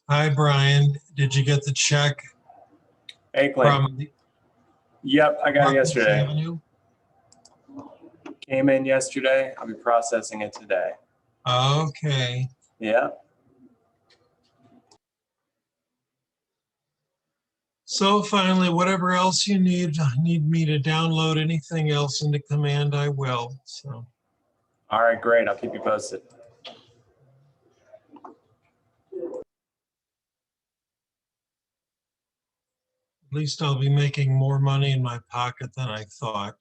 Hi, Brian. Did you get the check Hey, Clint. from the Yep, I got it Ruckus yesterday. Avenue? Came in yesterday. I'll be processing it today. Okay. Yeah. So finally, whatever else you need me to download anything else into Command, I will. So All right, great. I'll keep you posted. at least I'll be making more money in my pocket than I thought.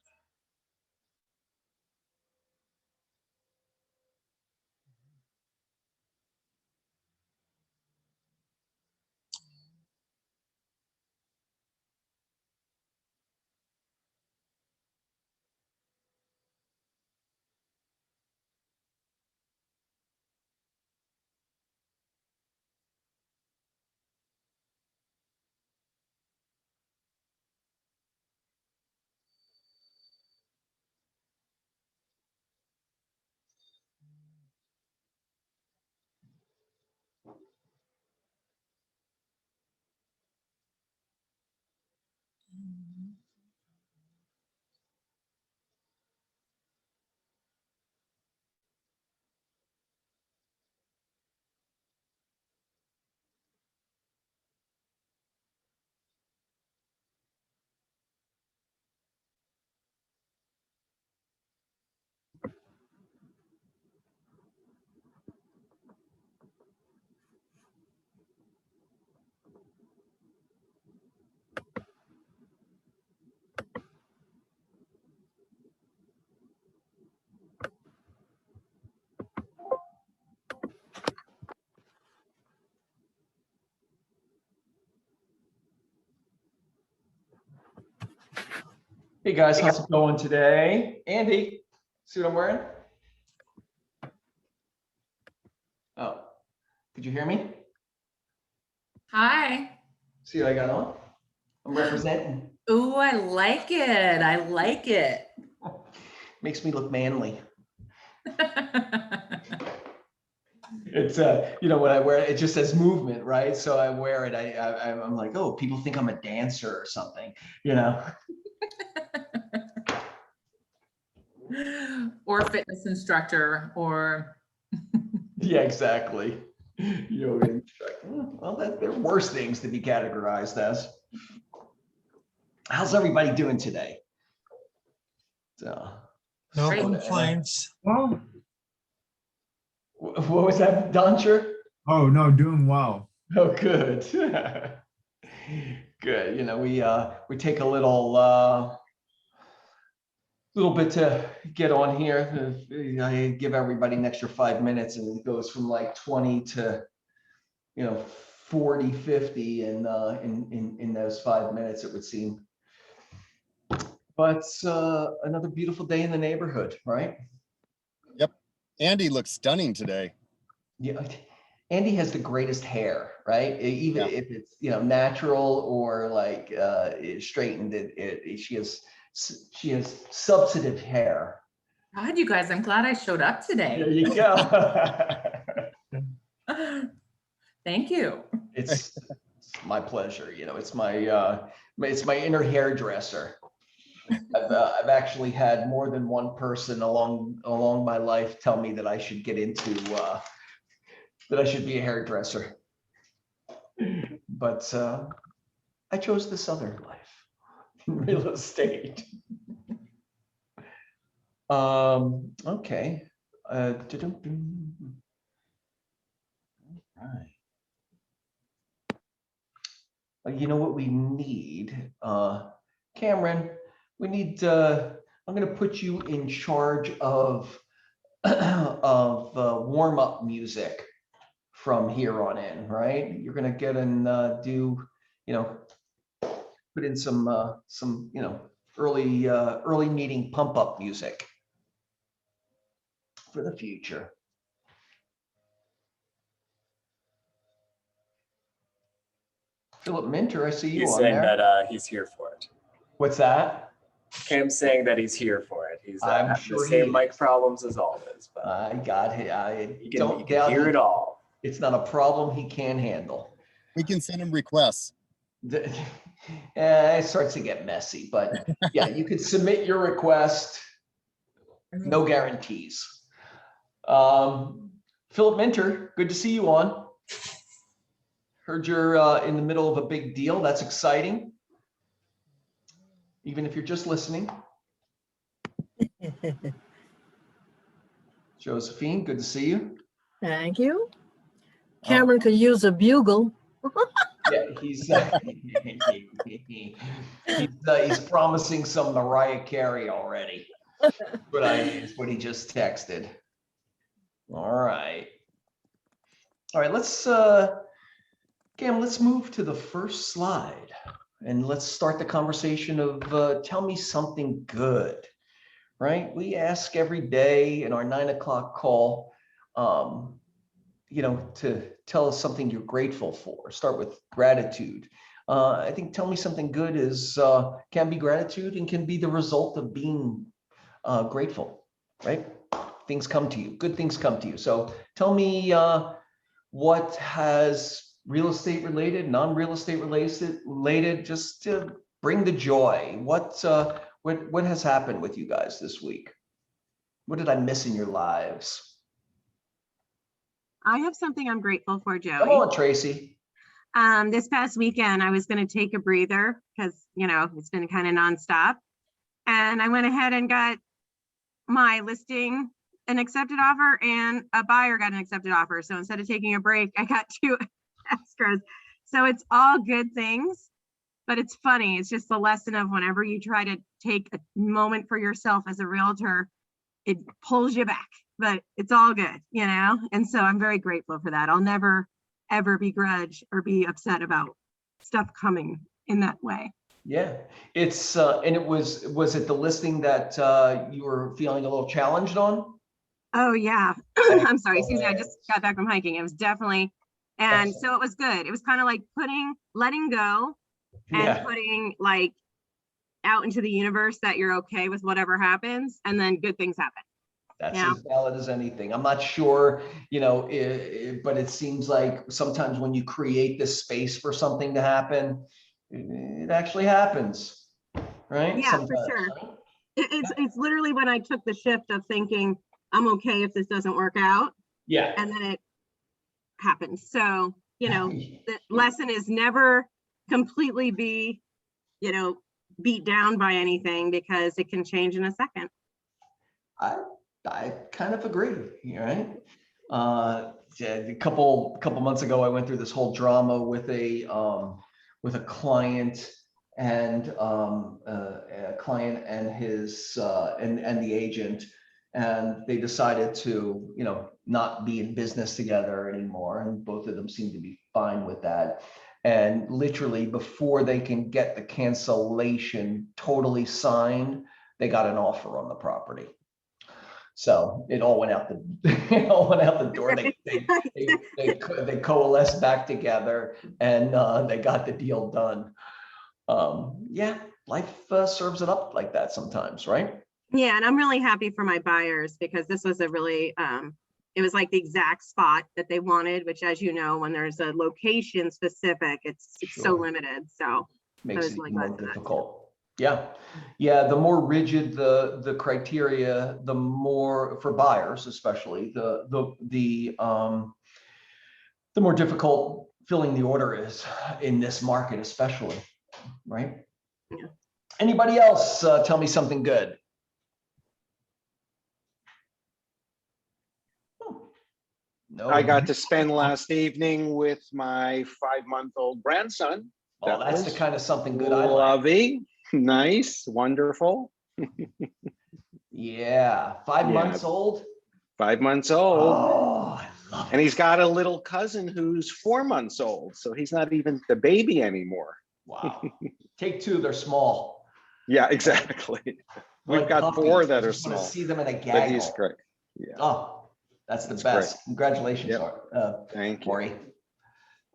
Hey guys, how's it going today? Andy, see what I'm wearing? Oh, did you hear me? Hi. See what I got on? I'm representing. Ooh, I like it. I like it. Makes me look manly. It's when I wear it, it just says movement, right? So I wear it. I'm like, oh, people think I'm a dancer or something, you know. Or fitness instructor, or Yeah, exactly. Yoga instructor. Well, there are worse things to be categorized as. How's everybody doing today? So, No Great. complaints. Well, what was that, Doncher? oh no, doing well. Oh, good. Good. You know, we take a little bit to get on here. I give everybody an extra 5 minutes, and it goes from like 20 to 40, 50 in those 5 minutes, it would seem. But another beautiful day in the neighborhood, right? Yep. Andy looks stunning today. Yeah. Andy has the greatest hair, right? Even if it's natural or like straightened, she has substantive hair. God, you guys, I'm glad I showed up There today. you go. Thank you. It's my pleasure. It's my inner hairdresser. I've actually had more than one person along my life tell me that I should get into that I should be a hairdresser. But I chose this other life in real estate. Okay. All right. You know what we need, Cameron? We need. I'm going to put you in charge of warm-up music from here on in. Right? You're going to get and do, put in some early meeting pump-up music for the future. Philip Minter, I see you He's on saying there. that he's here for it. What's that? Cam's saying that he's here for it. He's I'm having sure the same he mic is. problems as always, but I got it. I he can don't doubt hear he- it all. It's not a problem he can't handle. We can send him requests. It starts to get messy, but yeah, you could submit your request. No guarantees. Philip Minter, good to see you on. Heard you're in the middle of a big deal. That's exciting. Even if you're just listening. Josephine, good to see you. Thank you. Cameron could use a bugle. Yeah, he's promising some Mariah Carey already. It's what he just texted. All right. Let's Cam, let's move to the first slide and let's start the conversation of tell me something good. Right? We ask every day in our 9 o'clock call, to tell us something you're grateful for. Start with gratitude. I think tell me something good can be gratitude and can be the result of being grateful, right? Things come to you, good things come to you. So tell me what has real estate related, non-real estate related, just to bring the joy. What has happened with you guys this week? What did I miss in your lives? I have something I'm grateful for, Joey. Come on, Tracy. This past weekend, I was going to take a breather because, it's been kind of nonstop. And I went ahead and got my listing an accepted offer and a buyer got an accepted offer. So instead of taking a break, I got 2 escrows. So it's all good things, but it's funny. It's just the lesson of whenever you try to take a moment for yourself as a realtor, it pulls you back, but it's all good, And so I'm very grateful for that. I'll never, ever begrudge or be upset about stuff coming in that way. Yeah, it's and it was it the listing that you were feeling a little challenged on? Oh yeah. I'm sorry, excuse me. I just got back from hiking. It was definitely, and so it was good. It was kind of like letting go and putting like out into the universe that you're okay with whatever happens, and then good things happen. That's as valid as anything. I'm not sure, but it seems like sometimes when you create this space for something to happen, it actually happens, right? Yeah, sometimes, for sure. Right? It's literally when I took the shift of thinking, I'm okay if this doesn't work out. Yeah. And then it happens. So, the lesson is never completely be, beat down by anything because it can change in a second. I kind of agree, right? A couple months ago, I went through this whole drama with a client and his and the agent, and they decided to not be in business together anymore, and both of them seem to be fine with that. And literally before they can get the cancellation totally signed, they got an offer on the property. So it all went out the door. They coalesced back together and they got the deal done. Life serves it up like that sometimes, right? Yeah, and I'm really happy for my buyers because this was a really, it was like the exact spot that they wanted, which, as you know, when there's a location specific, it's so limited. So makes it more difficult. Yeah. The more rigid the criteria, the more, for buyers especially, the more difficult filling the order is in this market, especially, right? Yeah. Anybody else tell me something good? No. I got to spend last evening with my 5-month-old grandson. Oh, that's the kind of something good I like. Lovely. Nice, wonderful. Yeah, 5 months old. 5 months old. Oh, I love it. And he's got a little cousin who's 4 months old, so he's not even the baby anymore. Wow. Take 2, they're small. Yeah, exactly. We've Like got puppies. 4 that You are just wanna small. see them in a But gaggle. he's great. Yeah. Oh, that's the That's best. great. Congratulations, Yep. Thank you. Maury.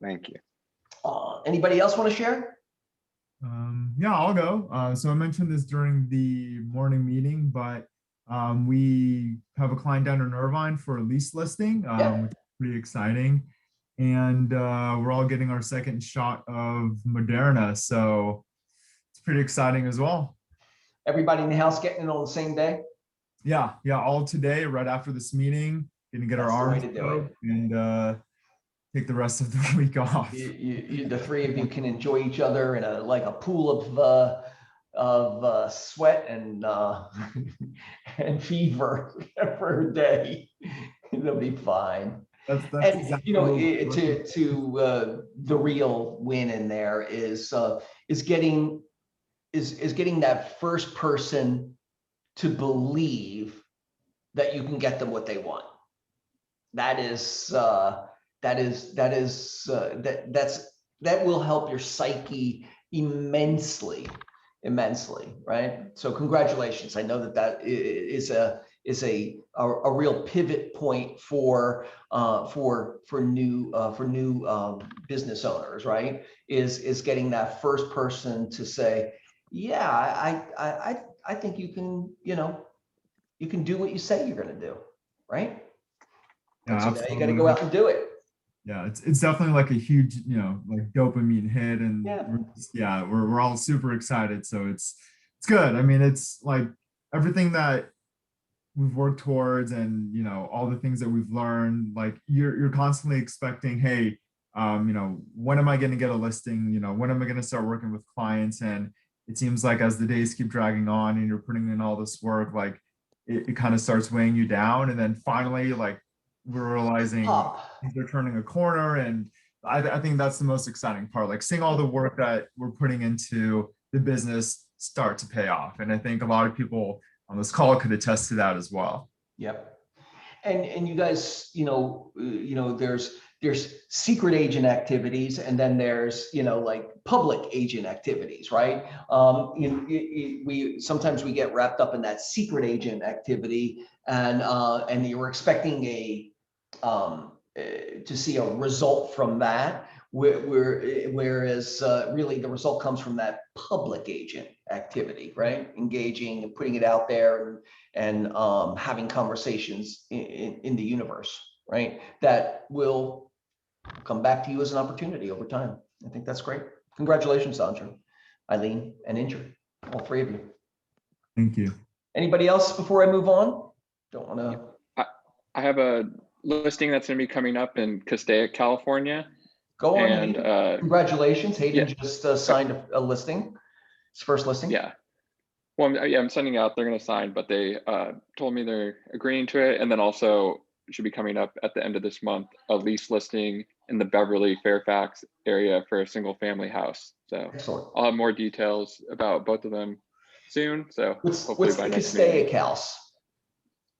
Thank you. Anybody else want to share? Yeah, I'll go. So I mentioned this during the morning meeting, but we have a client down in Irvine for a lease listing, which is pretty exciting. and we're all getting our second shot of Moderna. So it's pretty exciting as well. Everybody in the house getting it on the same day? Yeah, all today, right after this meeting, gonna get our That's the way arms to do go and take the rest of the week off. The three of you can enjoy each other in a pool of sweat and and fever for a day. It'll be fine. That's And exactly you know, what we're looking to the real win in there is getting that first person to believe that you can get them what they want. That will help your psyche immensely, right? So congratulations. I know that is a real pivot point for new business owners, right? Is getting that first person to say, yeah, I think you can, you can do what you say you're going to do, right? Yeah, So now you got to absolutely. go out and do it. Yeah, it's definitely like a huge, like dopamine hit, and Yeah. we're all super excited. So it's good. I mean, it's like everything that we've worked towards, and all the things that we've learned. Like you're constantly expecting, hey, when am I going to get a listing? When am I going to start working with clients? And it seems like as the days keep dragging on, and you're putting in all this work, like it kind of starts weighing you down, and then finally, like, we're realizing they're turning a corner. And I think that's the most exciting part, like seeing all the work that we're putting into the business start to pay off. And I think a lot of people on this call could attest to that as well. Yep. And you guys, there's secret agent activities, and then there's, like public agent activities, right? We sometimes get wrapped up in that secret agent activity, and you're expecting to see a result from that, whereas really the result comes from that public agent activity, right? Engaging and putting it out there, and having conversations in the universe, right? That will come back to you as an opportunity over time. I think that's great. Congratulations, Sandra, Eileen, and Indra, all three of you. Thank you. Anybody else before I move on? Don't want to. I have a listing that's going to be coming up in Castaic, California. Go on. And congratulations, Hayden just signed a listing. His first listing. Yeah. Well, I'm sending out. They're going to sign, but they told me they're agreeing to it, and then also should be coming up at the end of this month a lease listing in the Beverly Fairfax area for a single family house. So excellent. I'll have more details about both of them soon. So hopefully what's by the next meeting. Castaic house?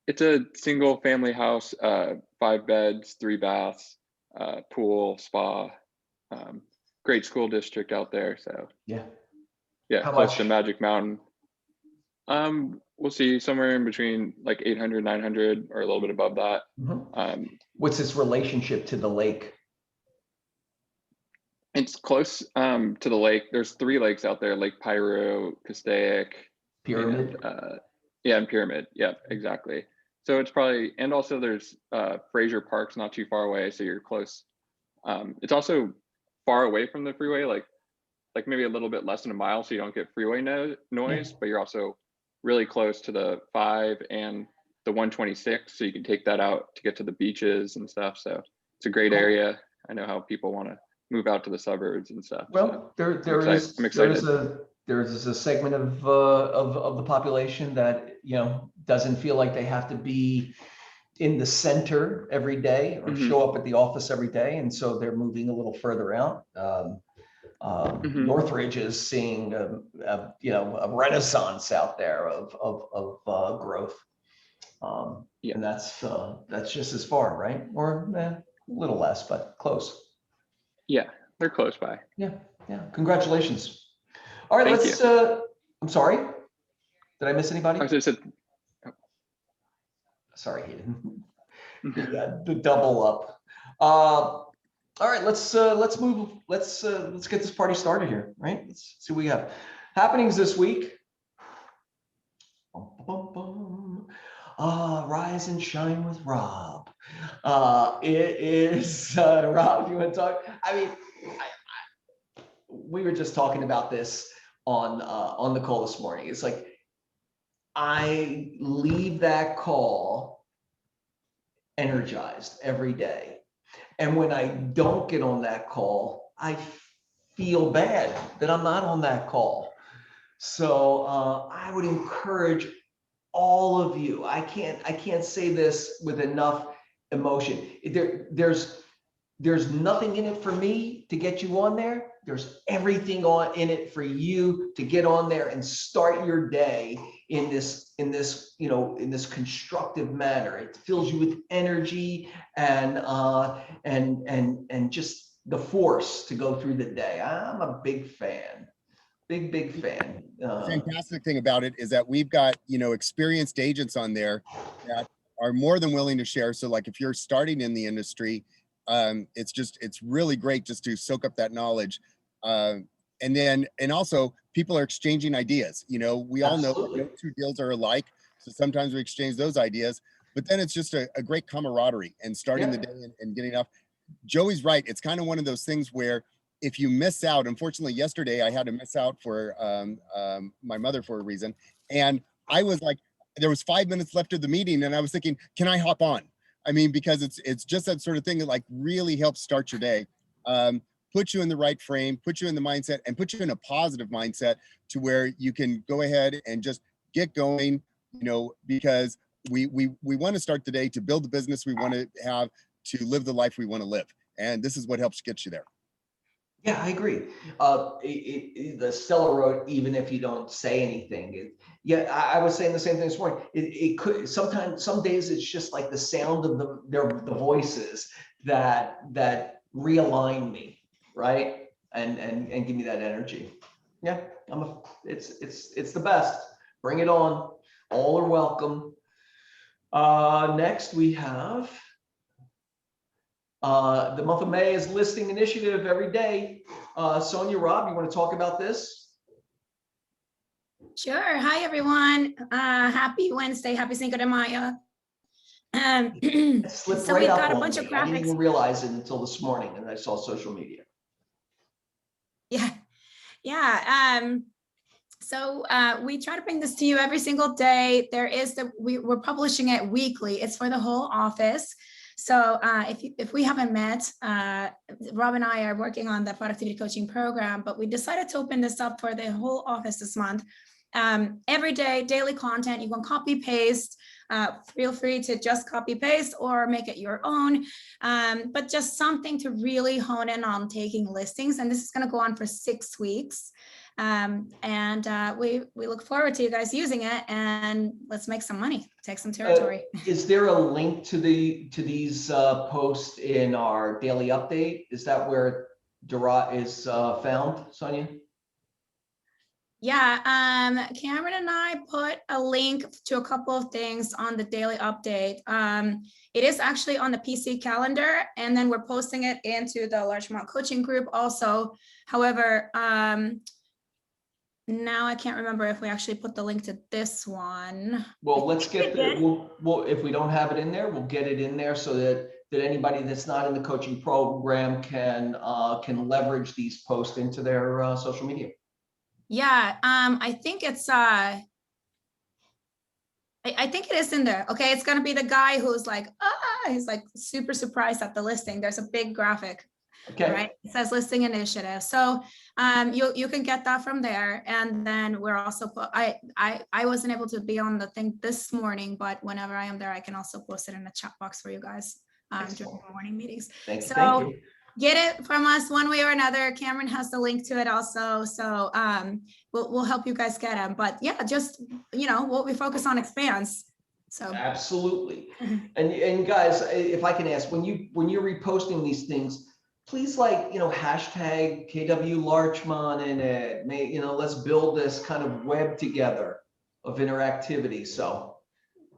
It's a single family house, 5 beds, 3 baths, pool, spa, great school district out there. So yeah, How close much? To Magic Mountain. We'll see, somewhere in between like 800, 900, or a little bit above that. Mm-hmm. What's its relationship to the lake? It's close to the lake. There's 3 lakes out there: Lake Piru, Castaic, Pyramid. And Pyramid. Yep, exactly. So it's probably, and also there's Fraser Park's not too far away, so you're close. It's also far away from the freeway, like maybe a little bit less than a mile, so you don't get freeway noise, but you're also really close to the 5 and the 126, so you can take that out to get to the beaches and stuff. So it's a great area. I know how people want to move out to the suburbs and stuff. Well, so I'm excited. There's a segment of the population that doesn't feel like they have to be in the center every day or show up at the office every day, and so they're moving a little further out. Northridge is seeing a renaissance out there of growth, and that's just as far, right? Or a little less, but close. Yeah, they're close by. Yeah. Congratulations. All right, Thank let's. I'm sorry. Did I miss anybody? I just said. Sorry, Hayden. The double up. All right, let's move. Let's get this party started here. Right. Let's see what we have. Happenings this week. Rise and shine with Rob. It is, Rob, if you want to talk, I mean, we were just talking about this on the call this morning. It's like, I leave that call energized every day. And when I don't get on that call, I feel bad that I'm not on that call. So I would encourage all of you. I can't say this with enough emotion. There's nothing in it for me to get you on there. There's everything in it for you to get on there and start your day in this constructive manner. It fills you with energy and just the force to go through the day. I'm a big fan. Big fan. The fantastic thing about it is that we've got, experienced agents on there that are more than willing to share. So like if you're starting in the industry, it's really great just to soak up that knowledge. And also people are exchanging ideas. We all know that no two deals are alike. So sometimes we exchange those ideas, but then it's just a great camaraderie and starting the day and getting up. Joey's right. It's kind of one of those things where if you miss out, unfortunately, yesterday I had to miss out for my mother for a reason. And I was like, there was 5 minutes left of the meeting and I was thinking, can I hop on? I mean, because it's just that sort of thing that like really helps start your day, put you in the right frame, put you in the mindset and put you in a positive mindset to where you can go ahead and just get going, because we want to start the day to build the business we want to have, to live the life we want to live. And this is what helps get you there. Yeah, I agree. The Stella wrote, even if you don't say anything. I was saying the same thing this morning. It could sometimes, some days it's just like the sound of the voices that realign me, right? And give me that energy. Yeah, it's the best. Bring it on. All are welcome. Next we have the month of May is listing initiative every day. Sonia, Rob, you want to talk about this? Sure. Hi, everyone. Happy Wednesday. Happy Cinco de Mayo. So we've got a bunch of graphics. I didn't even realize it until this morning and I saw social media. Yeah. So we try to bring this to you every single day. We're publishing it weekly. It's for the whole office. So if we haven't met, Rob and I are working on the productivity coaching program, but we decided to open this up for the whole office this month. Every day, daily content, you can copy paste, feel free to just copy paste or make it your own, but just something to really hone in on taking listings. And this is going to go on for 6 weeks. We look forward to you guys using it, and let's make some money, take some territory. Is there a link to these posts in our daily update? Is that where Darat is found, Sonia? Yeah, Cameron and I put a link to a couple of things on the daily update. It is actually on the PC calendar, and then we're posting it into the Larchmont coaching group also. However, now I can't remember if we actually put the link to this one. Well, let's get we'll if we don't have it in there, we'll get it in there so that anybody that's not in the coaching program can leverage these posts into their social media. Yeah, I think it's I think it is in there. Okay, it's gonna be the guy who's like, he's like super surprised at the listing. There's a big graphic. Okay. Right. It says listing initiative. So you can get that from there. And then we're also I wasn't able to be on the thing this morning, but whenever I am there, I can also post it in the chat box for you guys during the morning meetings. Thank you. Get it from us one way or another. Cameron has the link to it also. So we'll help you guys get them. But yeah, just what we focus on expands. So absolutely. And guys, if I can ask, when you're reposting these things, please hashtag KW Larchmont in it. Let's build this kind of web together of interactivity. So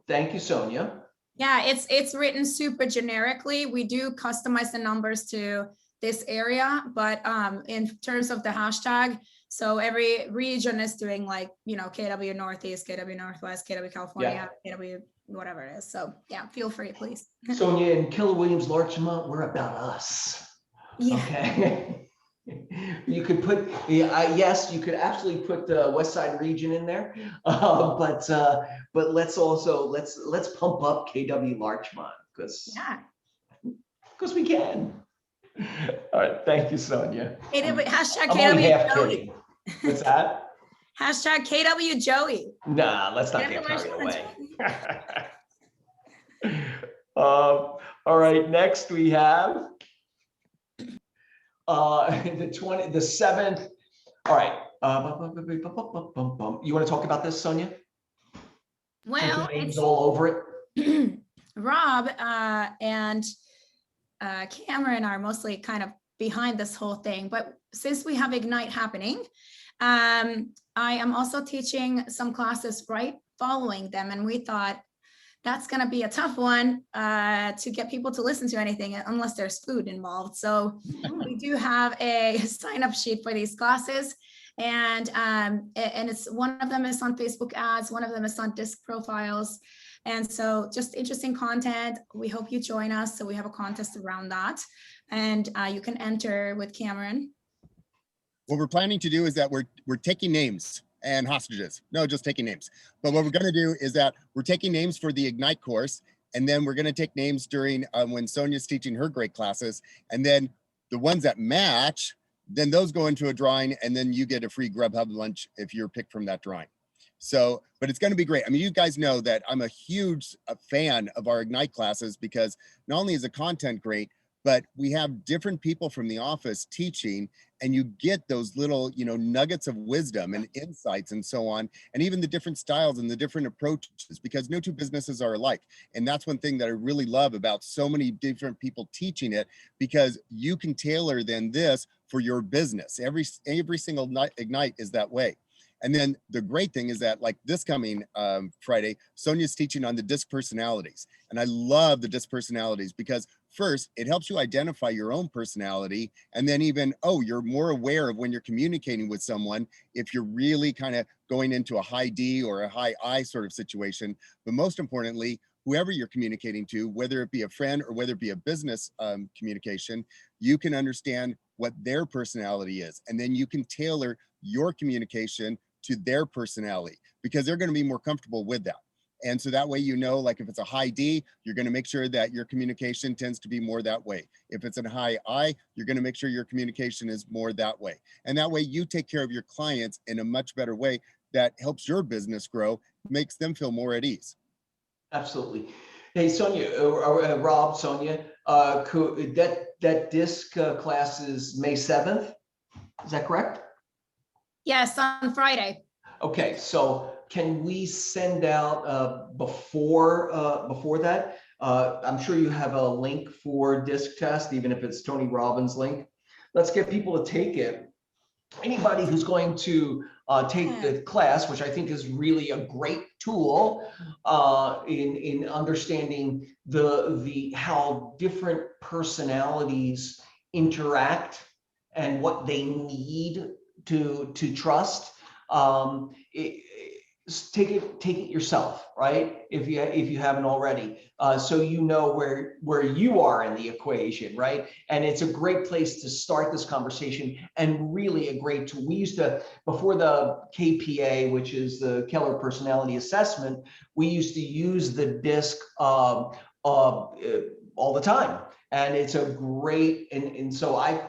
thank you, Sonia. Yeah, it's written super generically. We do customize the numbers to this area, but in terms of the hashtag, so every region is doing KW Northeast, KW Northwest, KW California, KW whatever it is. So yeah, feel free, please. Sonia and Keller Williams Larchmont, we're about us. Yeah. Okay. You could put, yes, you could absolutely put the West Side region in there, but let's also let's pump up KW Larchmont because Yeah. we can. All right, thank you, Sonia. Hashtag I'm only half KW Joey. kidding. What's that? Hashtag KW Joey. Nah, let's not KW get carried Larchmont. away. All right, next we have the 7th. All right. You want to talk about this, Sonia? Well, Since your name's it's all over it. Rob and Cameron are mostly kind of behind this whole thing, but since we have Ignite happening, I am also teaching some classes right following them, and we thought that's going to be a tough one to get people to listen to anything unless there's food involved. So we do have a sign-up sheet for these classes, and it's one of them is on Facebook ads, one of them is on disc profiles. And so just interesting content. We hope you join us. So we have a contest around that, and you can enter with Cameron. What we're planning to do is that we're taking names and hostages. No, just taking names. But what we're going to do is that we're taking names for the Ignite course, and then we're going to take names during when Sonia's teaching her great classes, and then the ones that match, then those go into a drawing, and then you get a free Grubhub lunch if you're picked from that drawing. So, but it's going to be great. I mean, you guys know that I'm a huge fan of our Ignite classes because not only is the content great, but we have different people from the office teaching, and you get those little, nuggets of wisdom and insights and so on, and even the different styles and the different approaches, because no two businesses are alike. And that's one thing that I really love about so many different people teaching it, because you can tailor then this for your business. Every single Ignite is that way. And then the great thing is that, like this coming Friday, Sonia's teaching on the DISC personalities. And I love the DISC personalities because first, it helps you identify your own personality. And then even, you're more aware of when you're communicating with someone, if you're really kind of going into a high D or a high I sort of situation. But most importantly, whoever you're communicating to, whether it be a friend or whether it be a business communication, you can understand what their personality is. And then you can tailor your communication to their personality because they're going to be more comfortable with that. And so that way, like if it's a high D, you're going to make sure that your communication tends to be more that way. If it's a high I, you're going to make sure your communication is more that way. And that way you take care of your clients in a much better way that helps your business grow, makes them feel more at ease. Absolutely. Hey, Sonia, Rob, Sonia, that DISC class is May 7th. Is that correct? Yes, on Friday. Okay, so can we send out before that? I'm sure you have a link for DISC test, even if it's Tony Robbins' link. Let's get people to take it. Anybody who's going to take the class, which I think is really a great tool in understanding the how different personalities interact and what they need to trust. Take it yourself, right? If you haven't already, so you know where you are in the equation, right? And it's a great place to start this conversation, and really a great tool. We used to, before the KPA, which is the Keller Personality Assessment, we used to use the DISC all the time, and it's a great and so I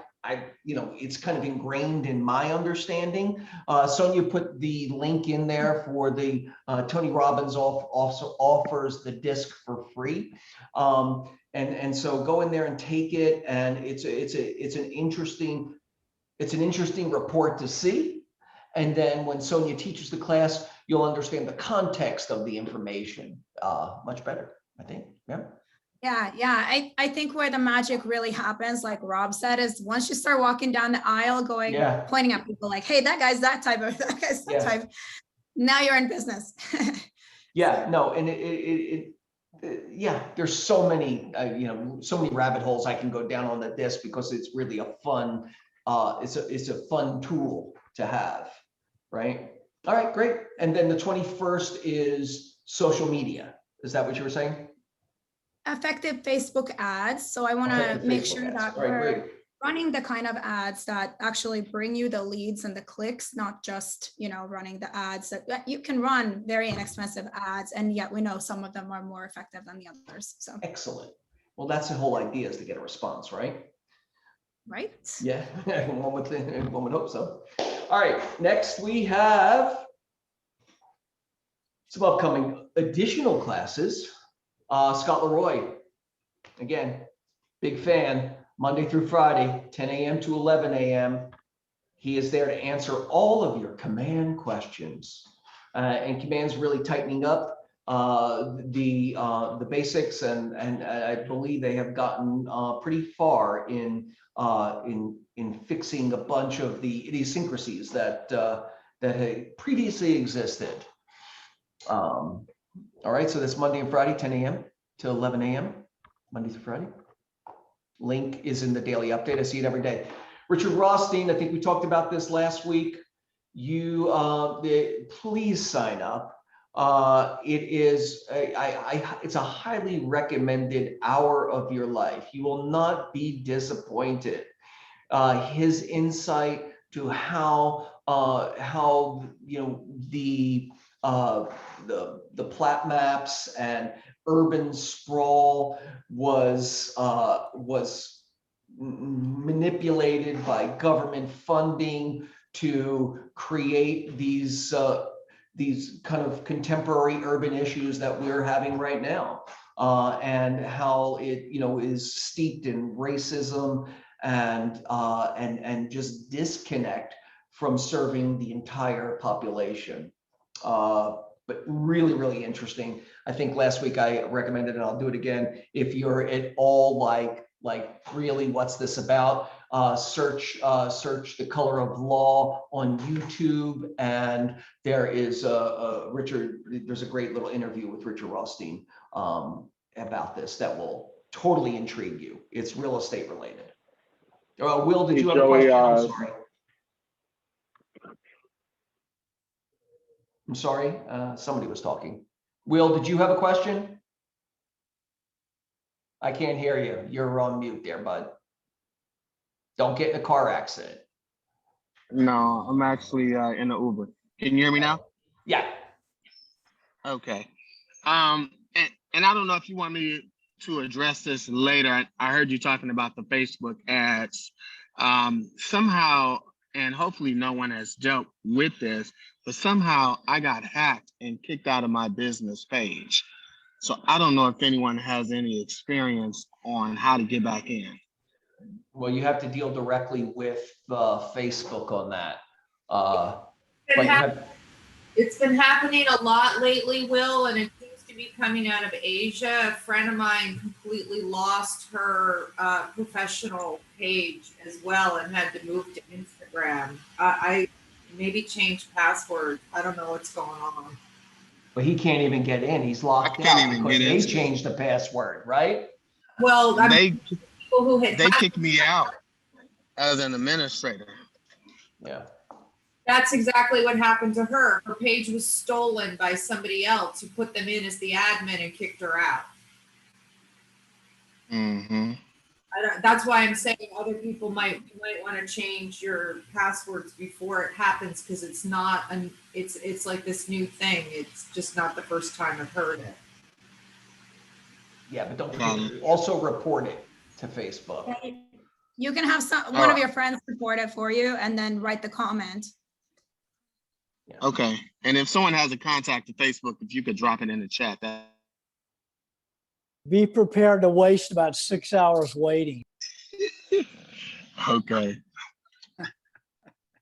it's kind of ingrained in my understanding. Sonia put the link in there for the Tony Robbins also offers the DISC for free. And so go in there and take it. And it's an interesting report to see. And then when Sonia teaches the class, you'll understand the context of the information much better, I think. Yeah. I think where the magic really happens, like Rob said, is once you start walking down the aisle pointing at people like, hey, that guy's that type, or that guy's that type. Now you're in business. Yeah, no, and there's so many, so many rabbit holes I can go down on the DISC because it's really a fun, it's a fun tool to have, right? All right, great. And then the 21st is social media. Is that what you were saying? Effective Facebook ads. So I want to Effective make Facebook sure ads. that All right, we're great. running the kind of ads that actually bring you the leads and the clicks, not just, running the ads that you can run very inexpensive ads. And yet we know some of them are more effective than the others. So, Excellent. Well, that's the whole idea, is to get a response, right? right. Yeah, one would hope so. All right, next we have some upcoming additional classes. Scott Leroy, again, big fan, Monday through Friday, 10 a.m. to 11 a.m. He is there to answer all of your command questions. And command's really tightening up the basics, and I believe they have gotten pretty far in fixing a bunch of the idiosyncrasies that had previously existed. All right, so this Monday and Friday, 10 a.m. to 11 a.m. Monday through Friday. Link is in the daily update. I see it every day. Richard Rothstein, I think we talked about this last week. Please sign up. It's a highly recommended hour of your life. You will not be disappointed. His insight to how the plat maps and urban sprawl was manipulated by government funding to create these kind of contemporary urban issues that we're having right now, and how it is steeped in racism and just disconnect from serving the entire population. But really, really interesting. I think last week I recommended, and I'll do it again, if you're at all like really what's this about, search The Color of Law on YouTube, and there is there's a great little interview with Richard Rothstein about this that will totally intrigue you. It's real estate related. Will, did you have a question? I'm sorry. I'm sorry, somebody was talking. Will, did you have a question? I can't hear you. You're on mute there, bud. Don't get in a car accident. No, I'm actually in the Uber. Can you hear me now? Yeah. Okay. And I don't know if you want me to address this later. I heard you talking about the Facebook ads. Somehow, and hopefully no one has dealt with this, but somehow I got hacked and kicked out of my business page. So I don't know if anyone has any experience on how to get back in. Well, you have to deal directly with Facebook on that. It's been happening a lot lately, Will, and it seems to be coming out of Asia. A friend of mine completely lost her professional page as well and had to move to Instagram. I maybe changed passwords. I don't know what's going on. But he can't even get in. He's locked out because they changed the password, right? Well, they kicked me out as an administrator. Yeah. That's exactly what happened to her. Her page was stolen by somebody else who put them in as the admin and kicked her out. Mm-hmm. That's why I'm saying other people might want to change your passwords before it happens, because it's not it's like this new thing. It's just not the first time I've heard it. Yeah, but don't also report it to Facebook. You can have one of your friends report it for you and then write the comment. Yeah. Okay. And if someone has a contact to Facebook, if you could drop it in the chat. Be prepared to waste about 6 hours waiting. Okay.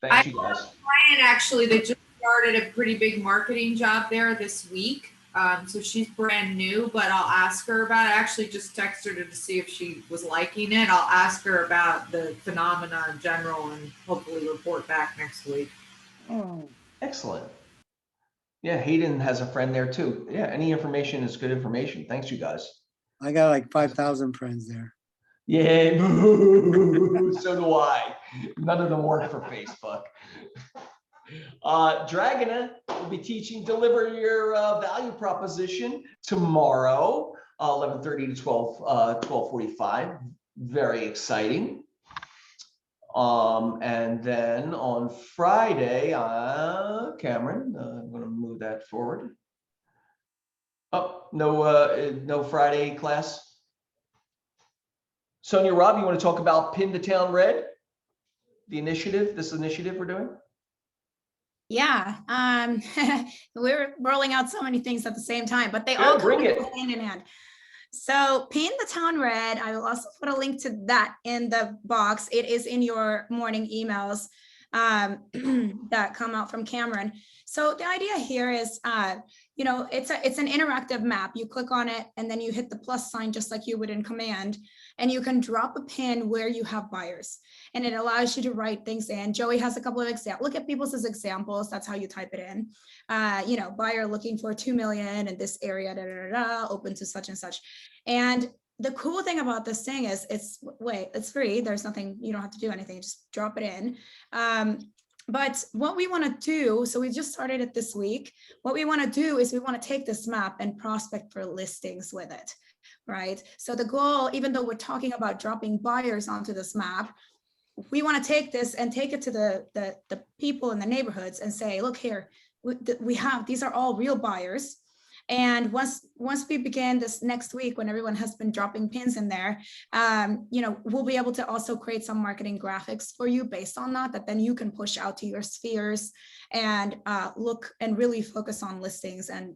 Thank you, guys. Brian, actually, they just started a pretty big marketing job there this week. So she's brand new, but I'll ask her about it. I actually just texted her to see if she was liking it. I'll ask her about the phenomena in general and hopefully report back next week. Oh, excellent. Yeah, Hayden has a friend there too. Yeah, any information is good information. Thanks, you guys. I got like 5,000 friends there. Yeah, so do I. None of them work for Facebook. Dragona, will be teaching Deliver Your Value Proposition tomorrow, 11:30 to 12:45. Very exciting. And then on Friday, Cameron, I'm going to move that forward. Oh, no Friday class. Sonia, Rob, you want to talk about Pin the Town Red? The initiative, this initiative we're doing? Yeah, we're rolling out so many things at the same time, but they Sure, all bring it. go hand in hand. So Paint the Town Red, I will also put a link to that in the box. It is in your morning emails that come out from Cameron. So the idea here is, it's an interactive map. You click on it and then you hit the plus sign just like you would in Command, and you can drop a pin where you have buyers, and it allows you to write things in. Joey has a couple of examples. Look at people's as examples. That's how you type it in. Buyer looking for 2 million in this area, open to such and such. And the cool thing about this thing is it's free. There's nothing, you don't have to do anything, just drop it in. But what we want to do, so we just started it this week. What we want to do is we want to take this map and prospect for listings with it, right? So the goal, even though we're talking about dropping buyers onto this map, we want to take this and take it to the people in the neighborhoods and say, look here, these are all real buyers. And once we begin this next week, when everyone has been dropping pins in there, we'll be able to also create some marketing graphics for you based on that then you can push out to your spheres and look and really focus on listings and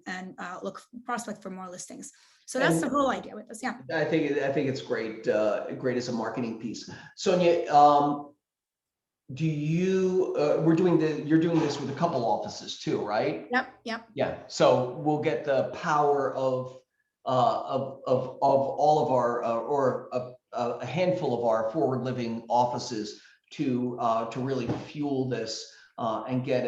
prospect for more listings. So that's the whole idea with this. Yeah. I think it's great, great as a marketing piece. Sonia, you're doing this with a couple offices too, right? Yep. Yeah. So we'll get the power of all of our or a handful of our forward living offices to really fuel this and get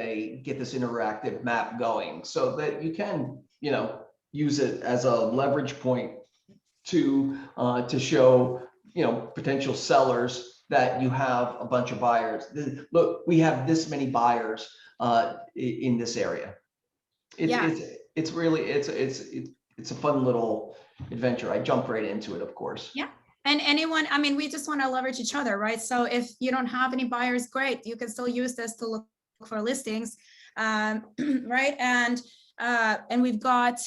this interactive map going, so that you can use it as a leverage point to show potential sellers that you have a bunch of buyers. Look, we have this many buyers in this area. It's really a fun little adventure. I jumped right into it, of course. Yeah. And anyone, we just want to leverage each other, right? So if you don't have any buyers, great. You can still use this to look for listings, right? And we've got,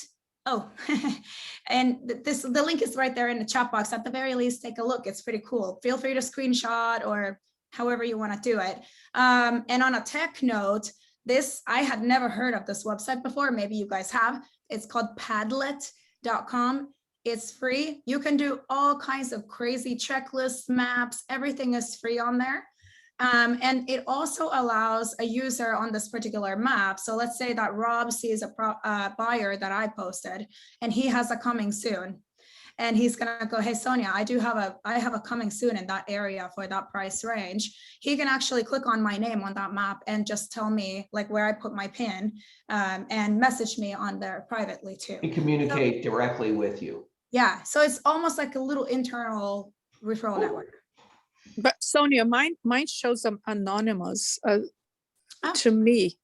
and the link is right there in the chat box. At the very least, take a look. It's pretty cool. Feel free to screenshot or however you want to do it. And on a tech note, I had never heard of this website before. Maybe you guys have. It's called Padlet.com. It's free. You can do all kinds of crazy checklists, maps. Everything is free on there. And it also allows a user on this particular map. So let's say that Rob sees a buyer that I posted and he has a coming soon. And he's gonna go, hey, Sonia, I have a coming soon in that area for that price range. He can actually click on my name on that map and just tell me like where I put my pin and message me on there privately too. And communicate directly with you. Yeah, so it's almost like a little internal referral network. But Sonia, mine shows them anonymous to me.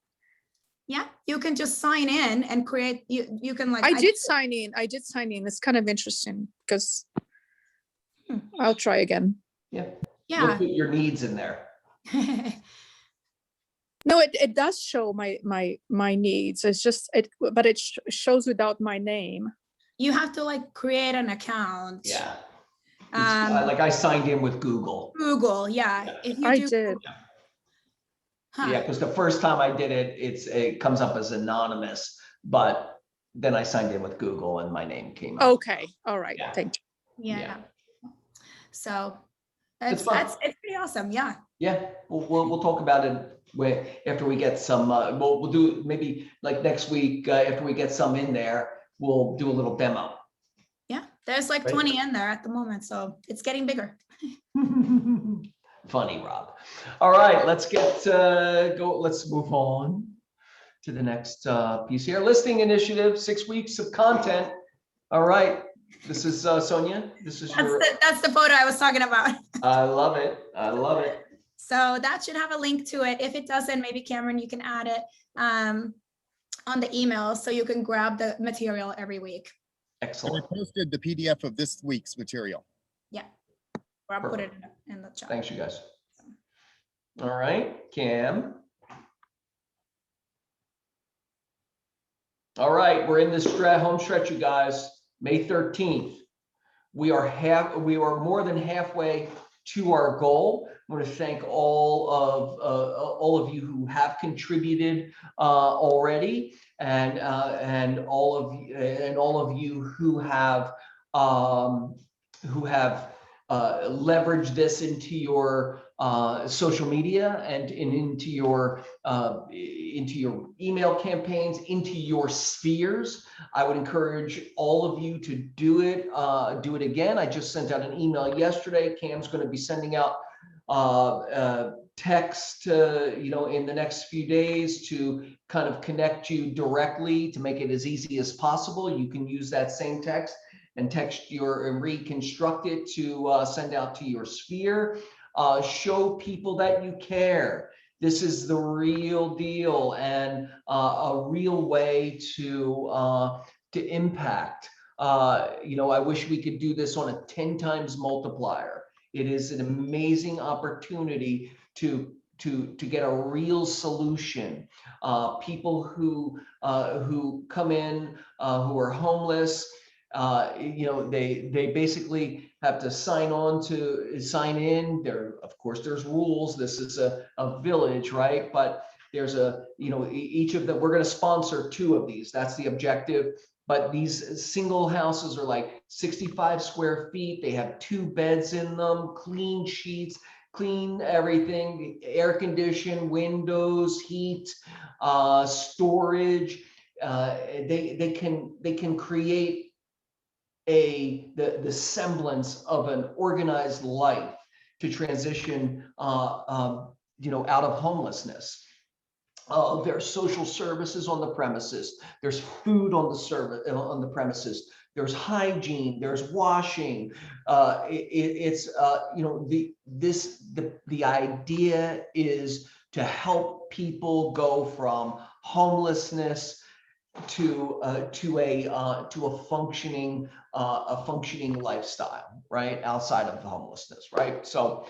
Yeah, you can just sign in and create. You can like. I did sign in. It's kind of interesting because I'll try again. Yeah. Yeah. You'll put your needs in there. No, it does show my needs. It's just but it shows without my name. You have to like create an account. Yeah. I signed in with Google. Yeah. If you I did. Yeah, because the first time I did it, it comes up as anonymous, but then I signed in with Google and my name came up. Okay, all right, thank you. Yeah. So It's it's pretty awesome. Yeah. Yeah, we'll talk about it after we get some. We'll do maybe like next week after we get some in there. We'll do a little demo. Yeah, there's like 20 in there at the moment, so it's getting bigger. Funny, Rob. All right, let's let's move on to the next piece here. Listing initiative, 6 weeks of content. All right, this is Sonia. This is that's the photo I was talking about. I love it. So that should have a link to it. If it doesn't, maybe Cameron, you can add it on the email so you can grab the material every week. And I Excellent. posted the PDF of this week's material. Yeah. Or I'll put it in the chat. Thanks, you guys. All right, Cam. All right, we're in this home stretch, you guys. May 13th. We are more than halfway to our goal. I want to thank all of you who have contributed already, and all of you who have leveraged this into your social media and into your email campaigns, into your spheres. I would encourage all of you to do it again. I just sent out an email yesterday. Cam's going to be sending out text, in the next few days to kind of connect you directly to make it as easy as possible. You can use that same text and reconstruct it to send out to your sphere. Show people that you care. This is the real deal and a real way to impact. I wish we could do this on a 10 times multiplier. It is an amazing opportunity to get a real solution. People who come in who are homeless, they basically have to sign in. Of course, there's rules. This is a village, right? But there's each of them, we're going to sponsor 2 of these. That's the objective. But these single houses are like 65 square feet. They have 2 beds in them, clean sheets, clean everything, air conditioned, windows, heat, storage. They can create the semblance of an organized life to transition out of homelessness. There's social services on the premises. There's food on the premises. There's hygiene. There's washing. The idea is to help people go from homelessness to a functioning lifestyle, right, outside of the homelessness, right? So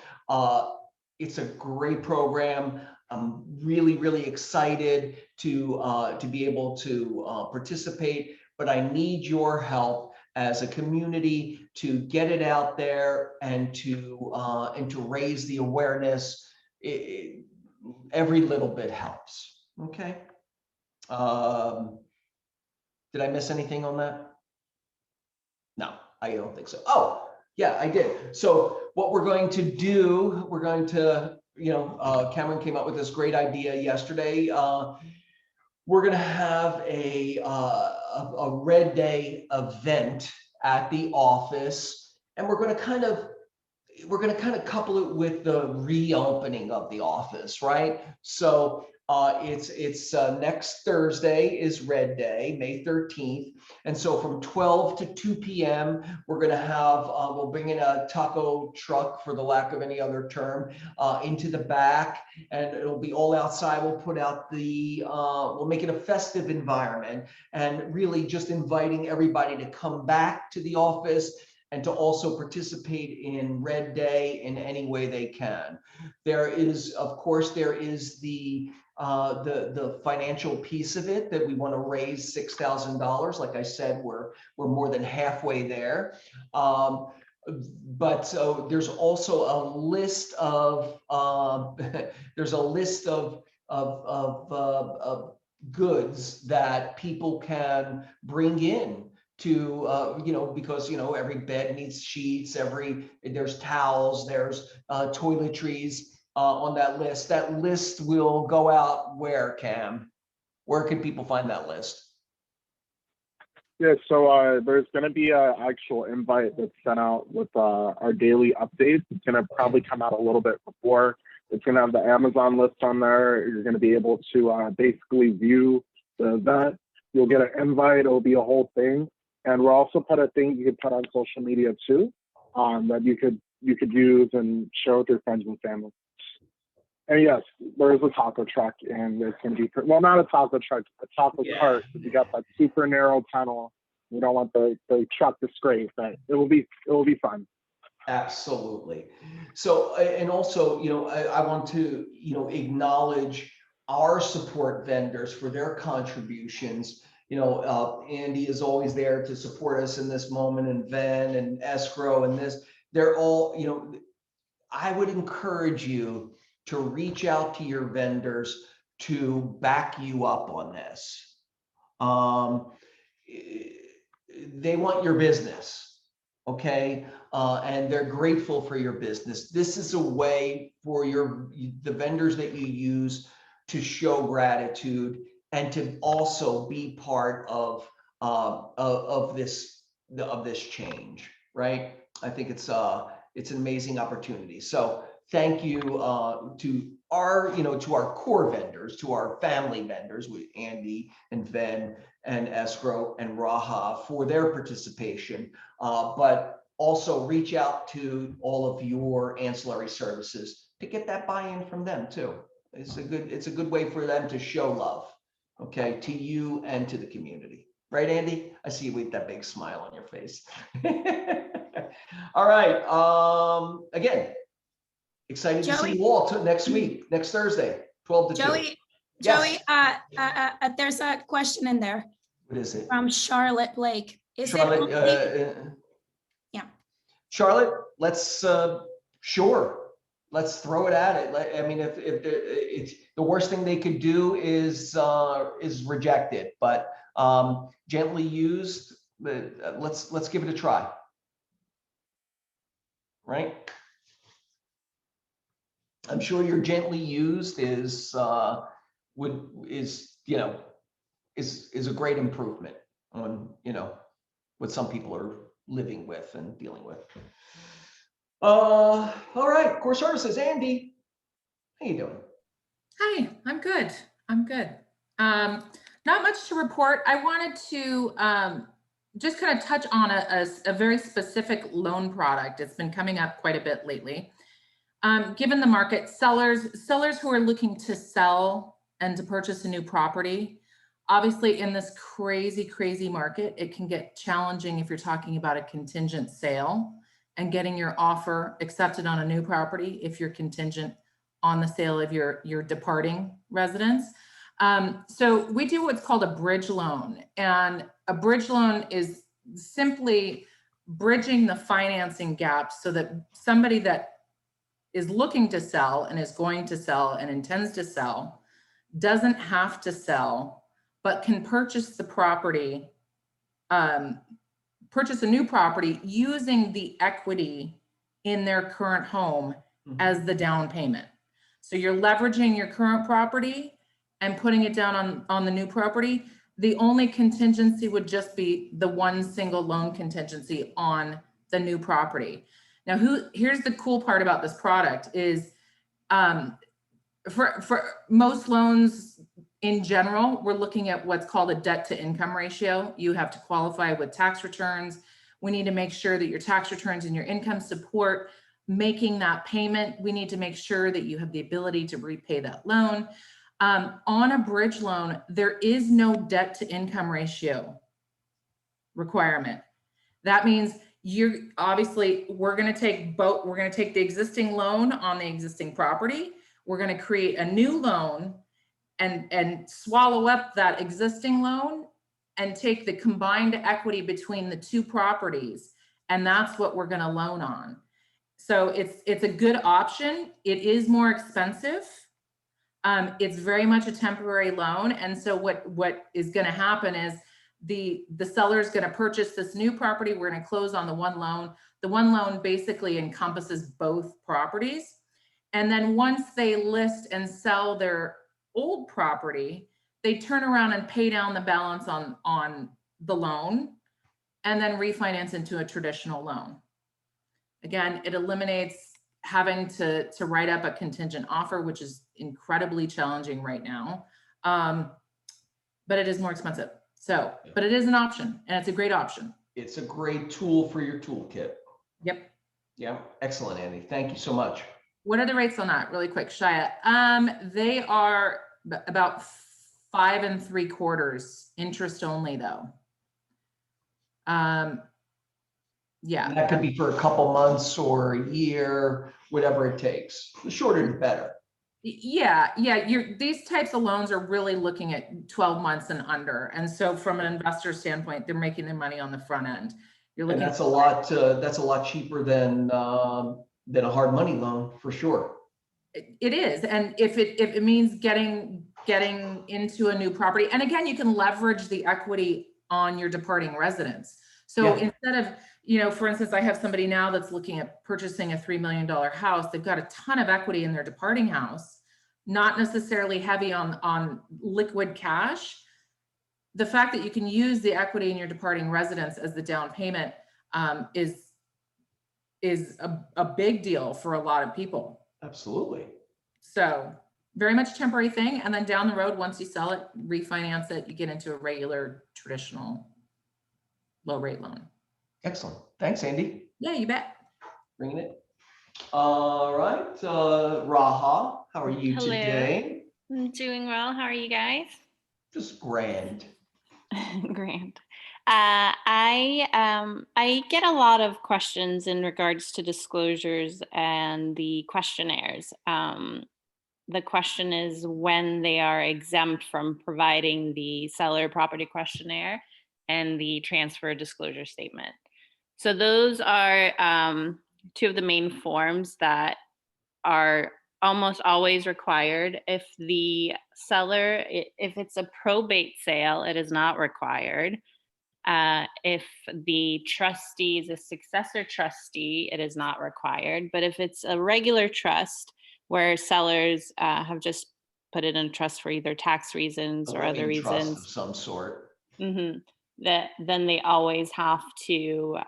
it's a great program. I'm really, really excited to be able to participate, but I need your help as a community to get it out there and to raise the awareness. Every little bit helps. Okay. Did I miss anything on that? No, I don't think so. Oh, yeah, I did. So what we're going to do, Cameron came up with this great idea yesterday. We're going to have a Red Day event at the office, and we're going to kind of couple it with the reopening of the office, right? So it's next Thursday is Red Day, May 13th. And so from 12 to 2 p.m., we're going to have, we'll bring in a taco truck, for the lack of any other term, into the back, and it'll be all outside. We'll put out we'll make it a festive environment, and really just inviting everybody to come back to the office and to also participate in Red Day in any way they can. There is, of course, the financial piece of it, that we want to raise $6,000. Like I said, we're more than halfway there. But there's also a list of goods that people can bring in to because every bed needs sheets, there's towels, there's toiletries on that list. That list will go out where, Cam? Where can people find that list? Yeah, so there's going to be an actual invite that's sent out with our daily updates. It's going to probably come out a little bit before. It's going to have the Amazon list on there. You're going to be able to basically view the event. You'll get an invite. It'll be a whole thing. And we'll also put a thing you could put on social media too, that you could use and share with your friends and family. And yes, there is a taco truck, and it's going to be, well, not a taco truck, a taco cart. You got that super narrow tunnel. You don't want the truck to scrape, but it will be fun. Absolutely. So, and also, I want to, acknowledge our support vendors for their contributions. Andy is always there to support us in this moment, and Ven and Escrow and this, they're all, I would encourage you to reach out to your vendors to back you up on this. They want your business, okay? And they're grateful for your business. This is a way for the vendors that you use to show gratitude and to also be part of this change, right? I think it's an amazing opportunity. So thank you to our core vendors, to our family vendors with Andy and Ven and Escrow and Raha for their participation, but also reach out to all of your ancillary services to get that buy-in from them too. It's a good way for them to show love, okay, to you and to the community. Right, Andy? I see you with that big smile on your face. All right. Again, excited to see you all next week, next Thursday, 12 to 2. Joey, there's a question in there. What is it? From Charlotte Blake. Charlotte, let's let's throw it at it. I mean, if it's the worst thing they could do is reject it, but gently used, let's give it a try. Right? I'm sure your gently used is a great improvement on what some people are living with and dealing with. All right, Core Services, Andy, how you doing? Hi, I'm good. Not much to report. I wanted to just kind of touch on a very specific loan product. It's been coming up quite a bit lately. Given the market, sellers who are looking to sell and to purchase a new property, obviously in this crazy market, it can get challenging if you're talking about a contingent sale and getting your offer accepted on a new property if you're contingent on the sale of your departing residence. So we do what's called a bridge loan, and a bridge loan is simply bridging the financing gap so that somebody that is looking to sell and is going to sell and intends to sell doesn't have to sell, but can purchase the property, purchase a new property using the equity in their current home as the down payment. So you're leveraging your current property and putting it down on the new property. The only contingency would just be the one single loan contingency on the new property. Now, here's the cool part about this product is for most loans in general, we're looking at what's called a debt to income ratio. You have to qualify with tax returns. We need to make sure that your tax returns and your income support making that payment. We need to make sure that you have the ability to repay that loan. On a bridge loan, there is no debt to income ratio requirement. That means we're going to take the existing loan on the existing property. We're going to create a new loan and swallow up that existing loan and take the combined equity between the two properties. And that's what we're going to loan on. So it's a good option. It is more expensive. It's very much a temporary loan. And so what is going to happen is the seller is going to purchase this new property. We're going to close on the one loan. The one loan basically encompasses both properties. And then once they list and sell their old property, they turn around and pay down the balance on the loan and then refinance into a traditional loan. Again, it eliminates having to write up a contingent offer, which is incredibly challenging right now. But it is more expensive. So, but it is an option, and it's a great option. It's a great tool for your toolkit. Yep. Yeah, excellent, Andy. Thank you so much. What are the rates on that? Really quick, Shia. They are about 5 3/4 interest only though. Yeah. And that could be for a couple months or a year, whatever it takes. The shorter the better. Yeah, these types of loans are really looking at 12 months and under. And so from an investor standpoint, they're making their money on the front end. You're And looking that's a lot cheaper than a hard money loan for sure. It is. And if it means getting into a new property, and again, you can leverage the equity on your departing residents. So instead of, for instance, I have somebody now that's looking at purchasing a $3 million house. They've got a ton of equity in their departing house, not necessarily heavy on liquid cash. The fact that you can use the equity in your departing residence as the down payment is a big deal for a lot of people. Absolutely. So very much temporary thing. And then down the road, once you sell it, refinance it, you get into a regular traditional low rate loan. Excellent. Thanks, Andy. Yeah, you bet. Bringing it. All right. Raha, how are you Hello. today? I'm doing well. How are you guys? Just grand. Grand. I get a lot of questions in regards to disclosures and the questionnaires. The question is when they are exempt from providing the seller property questionnaire and the transfer disclosure statement. So those are two of the main forms that are almost always required. If the seller, if it's a probate sale, it is not required. If the trustee is a successor trustee, it is not required. But if it's a regular trust where sellers have just put it in a trust for either tax reasons or other Living trust reasons, of some sort. that then they always have to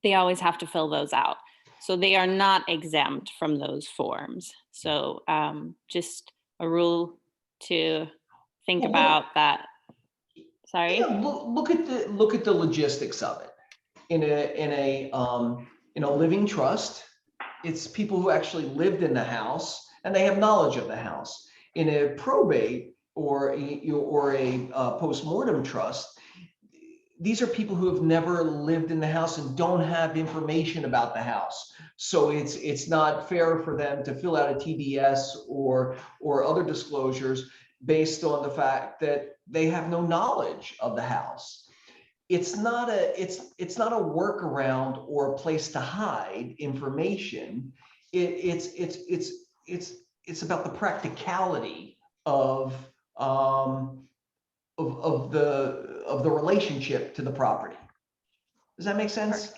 fill those out. So they are not exempt from those forms. So just a rule to think about that. Sorry. Yeah, look at the logistics of it. In a living trust, it's people who actually lived in the house and they have knowledge of the house. In a probate or a post-mortem trust, these are people who have never lived in the house and don't have information about the house. So it's not fair for them to fill out a TDS or other disclosures based on the fact that they have no knowledge of the house. It's not a workaround or a place to hide information. It's about the practicality of the relationship to the property. Does that make sense?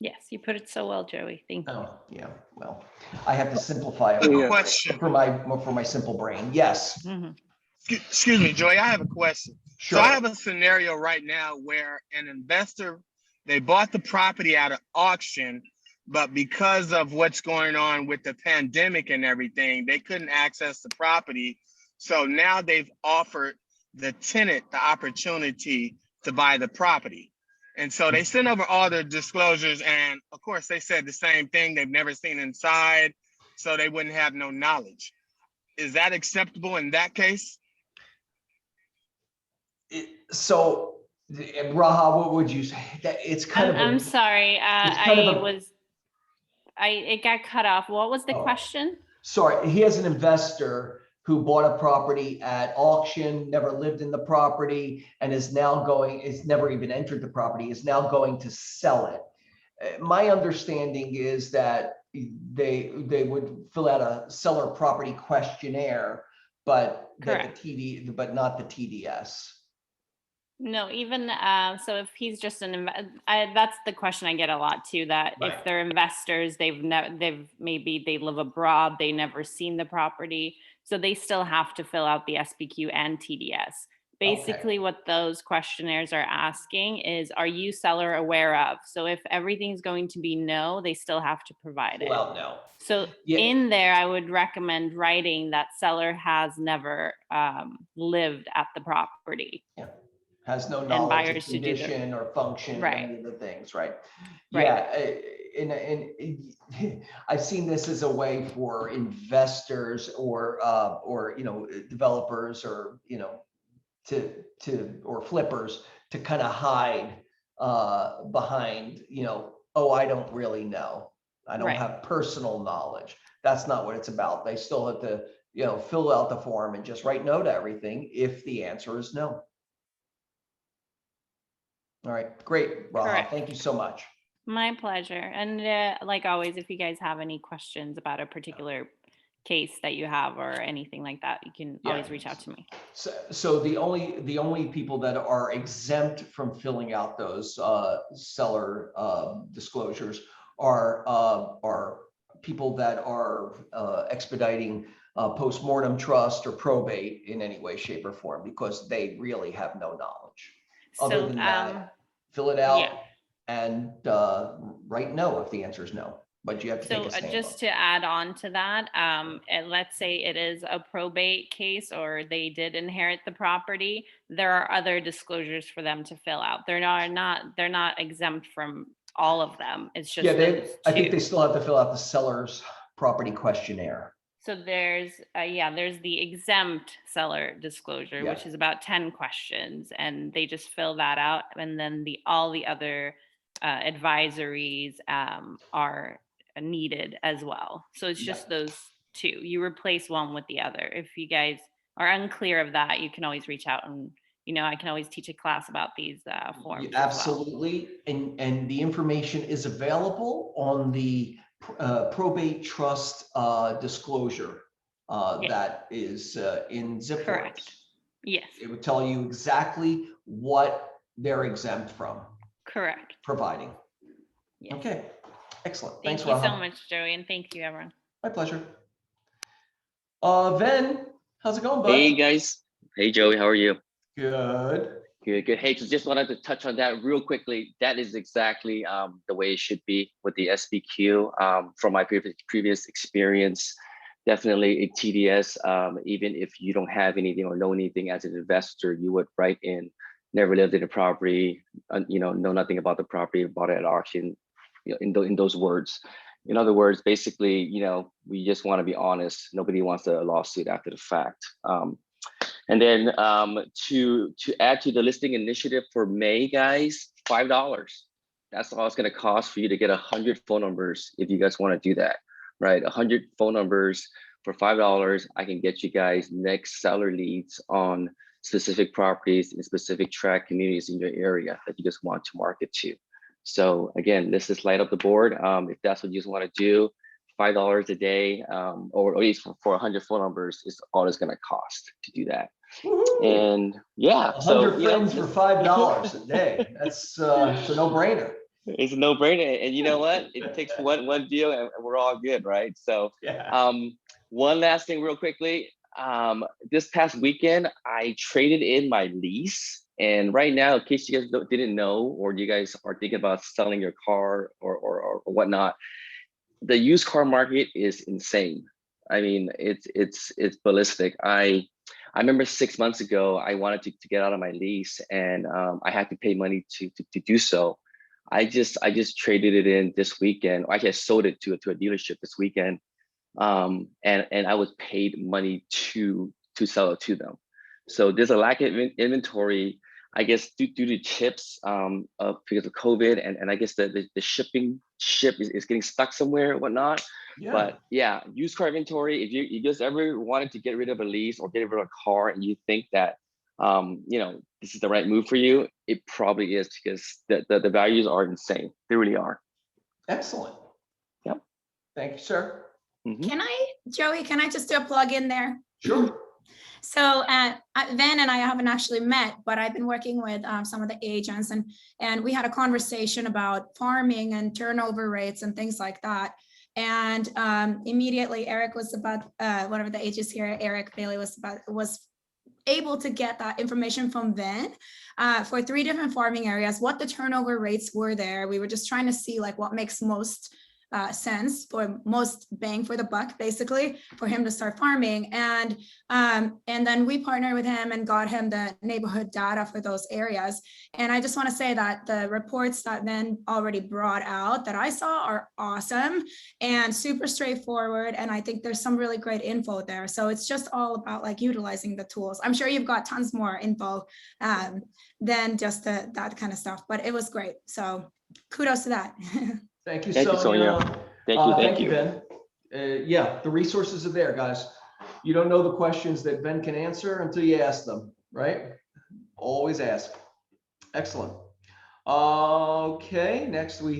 Yes, you put it so well, Joey. Thank you. Oh, yeah. Well, I have to simplify it Question. for my simple brain. Yes. Excuse me, Joey, I have a question. Sure. So I have a scenario right now where an investor, they bought the property at an auction, but because of what's going on with the pandemic and everything, they couldn't access the property. So now they've offered the tenant the opportunity to buy the property. And so they sent over all the disclosures, and of course they said the same thing. They've never seen inside, so they wouldn't have no knowledge. Is that acceptable in that case? So, Raha, what would you say? That it's kind of. I'm sorry. It got cut off. What was the question? Sorry, he has an investor who bought a property at auction, never lived in the property, and is never even entered the property, is now going to sell it. My understanding is that they would fill out a seller property questionnaire, but not the TDS. No, even so if he's just that's the question I get a lot too, that Right. if they're investors, maybe they live abroad, they never seen the property, so they still have to fill out the SPQ and TDS. Basically, what those questionnaires are asking is, are you seller aware of? So if everything's going to be no, they still have to provide it. Well, no. So in there, I would recommend writing that seller has never lived at the property. Yeah. Has no And knowledge buyers of to do condition or function, Right. any of the things, right? Right. Yeah, I've seen this as a way for investors or developers or or flippers to kind of hide behind oh, I don't really know. I don't Right. have personal knowledge. That's not what it's about. They still have to fill out the form and just write no to everything if the answer is no. All right, great, Raha. Correct. Thank you so much. My pleasure. And like always, if you guys have any questions about a particular case that you have or anything like that, you can always reach out to me. So the only people that are exempt from filling out those seller disclosures are people that are expediting postmortem trust or probate in any way, shape, or form, because they really have no knowledge. Other than that, fill it out and write no if the answer is no. But you have to take a stand. Just to add on to that, and let's say it is a probate case or they did inherit the property, there are other disclosures for them to fill out. They're not exempt from all of them. It's just I think they still have to fill out the seller's property questionnaire. So there's the exempt seller disclosure, which is about 10 questions, and they just fill that out, and then all the other advisories are needed as well. So it's just those two. You replace one with the other. If you guys are unclear of that, you can always reach out, and I can always teach a class about these forms. Absolutely, and the information is available on the probate trust disclosure that is in Zipwhip. Correct. Yes. It would tell you exactly what they're exempt from. Correct. Providing. Yes. Okay. Excellent. Thank Thanks, you so Raha. much, Joey, and thank you, everyone. My pleasure. Ven, how's it going, bud? Hey guys. Hey Joey, how are you? Good. Good. Hey, so just wanted to touch on that real quickly. That is exactly the way it should be with the SBQ. From my previous experience, definitely a TDS. Even if you don't have anything or know anything as an investor, you would write in, never lived in a property, know nothing about the property, bought it at auction, in those words. In other words, basically, we just want to be honest. Nobody wants a lawsuit after the fact. And then to add to the listing initiative for May, guys, $5. That's all it's going to cost for you to get 100 phone numbers if you guys want to do that, right? 100 phone numbers for $5. I can get you guys next seller leads on specific properties in specific tract communities in your area that you just want to market to. So again, this is light up the board. If that's what you just want to do, $5 a day, or at least for 100 phone numbers is all it's going to cost to do that. And yeah, 100 friends for $5 a day. That's it's a no-brainer. It's a no-brainer, and you know what? It takes one deal, and we're all good, right? So, one last thing, real quickly. This past weekend, I traded in my lease. And right now, in case you guys didn't know, or you guys are thinking about selling your car or whatnot, the used car market is insane. I mean, it's ballistic. I remember 6 months ago, I wanted to get out of my lease, and I had to pay money to do so. I just traded it in this weekend. Actually, I sold it to a dealership this weekend, and I was paid money to sell it to them. So there's a lack of inventory, I guess, due to chips because of COVID, and I guess the ship is getting stuck somewhere or whatnot. Yeah. But yeah, used car inventory, if you just ever wanted to get rid of a lease or get rid of a car and you think that this is the right move for you, it probably is, because the values are insane. They really are. Excellent. Yep. Thank you, sir. Joey, can I just do a plug in there? Sure. So Ven and I haven't actually met, but I've been working with some of the agents, and we had a conversation about farming and turnover rates and things like that. And immediately Eric was about, one of the agents here, Eric Bailey, was able to get that information from Ven for 3 different farming areas, what the turnover rates were there. We were just trying to see like what makes most sense, for most bang for the buck, basically, for him to start farming. And then we partnered with him and got him the neighborhood data for those areas. And I just want to say that the reports that Ben already brought out that I saw are awesome and super straightforward. And I think there's some really great info there. So it's just all about like utilizing the tools. I'm sure you've got tons more info than just that kind of stuff, but it was great. So kudos to that. Thank you, Thank you, Sonia. Sonia. Thank you. Ben. Yeah, the resources are there, guys. You don't know the questions that Ben can answer until you ask them, right? Always ask. Excellent. Okay, next we're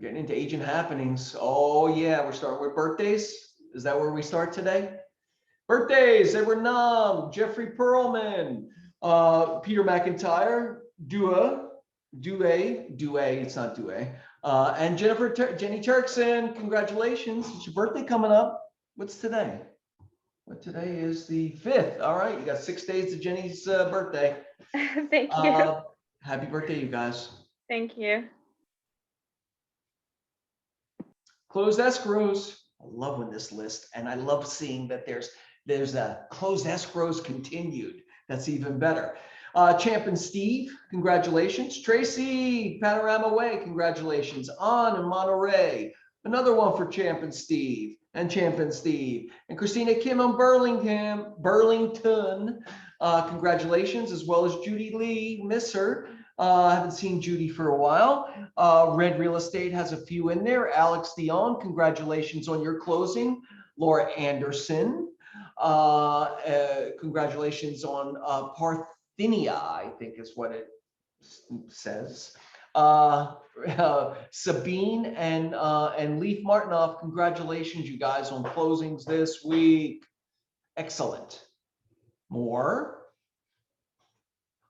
getting into agent happenings. Oh yeah, we're starting with birthdays. Is that where we start today? Birthdays, Edward Nam, Jeffrey Perlman, Peter McIntyre, Due, it's not Due, and Jenny Turkson. Congratulations, it's your birthday coming up. What's today? What today is the 5th. All right, you got 6 days to Jenny's birthday. Thank you. Happy birthday, you guys. Thank you. Closed escrows. I love when this list, and I love seeing that there's a closed escrows continued. That's even better. Champ and Steve, congratulations. Tracy, Panorama Way, congratulations. On in Monterey, another one for Champ and Steve, and Christina Kim on Burlington, congratulations, as well as Judy Lee, miss her. I haven't seen Judy for a while. Red Real Estate has a few in there. Alex Dion, congratulations on your closing. Laura Anderson, congratulations on Parthenia, I think is what it says. Sabine and Leaf Martinoff, congratulations, you guys, on closings this week. Excellent. More.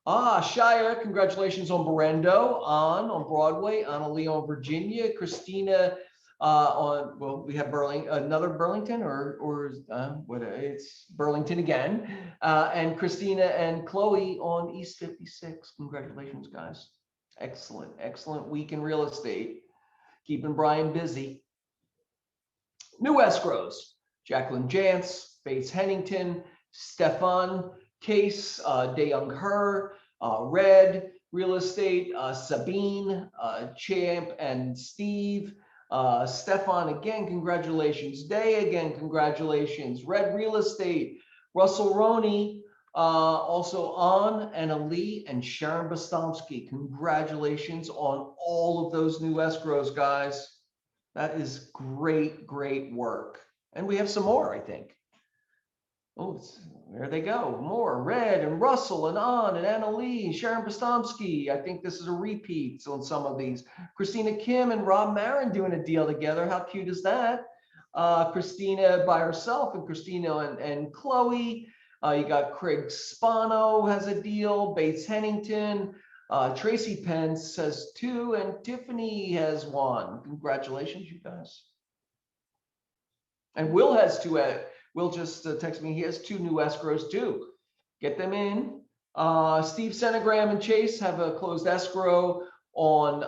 Shire, congratulations on Berendo, on Broadway, Anna Leon, Virginia, Christina we have another Burlington, it's Burlington again, and Christina and Chloe on East 56. Congratulations, guys. Excellent week in real estate. Keeping Brian busy. New escrows, Jacqueline Jantz, Bates Hennington, Stefan Case, DeYoung Her, Red Real Estate, Sabine, Champ and Steve, Stefan again, congratulations. Day again, congratulations. Red Real Estate, Russell Roney, also on, and Ali and Sharon Bostomsky. Congratulations on all of those new escrows, guys. That is great work. And we have some more, I think. Oh, there they go. More. Red and Russell and On and Anna Lee, Sharon Bostomsky. I think this is a repeat on some of these. Christina Kim and Rob Marin doing a deal together. How cute is that? Christina by herself and Christina and Chloe. You got Craig Spano has a deal. Bates Hennington. Tracy Pence has 2 and Tiffany has 1. Congratulations, you guys. And Will has 2. Will just texted me, he has 2 new escrows too. Get them in. Steve Senegram and Chase have a closed escrow on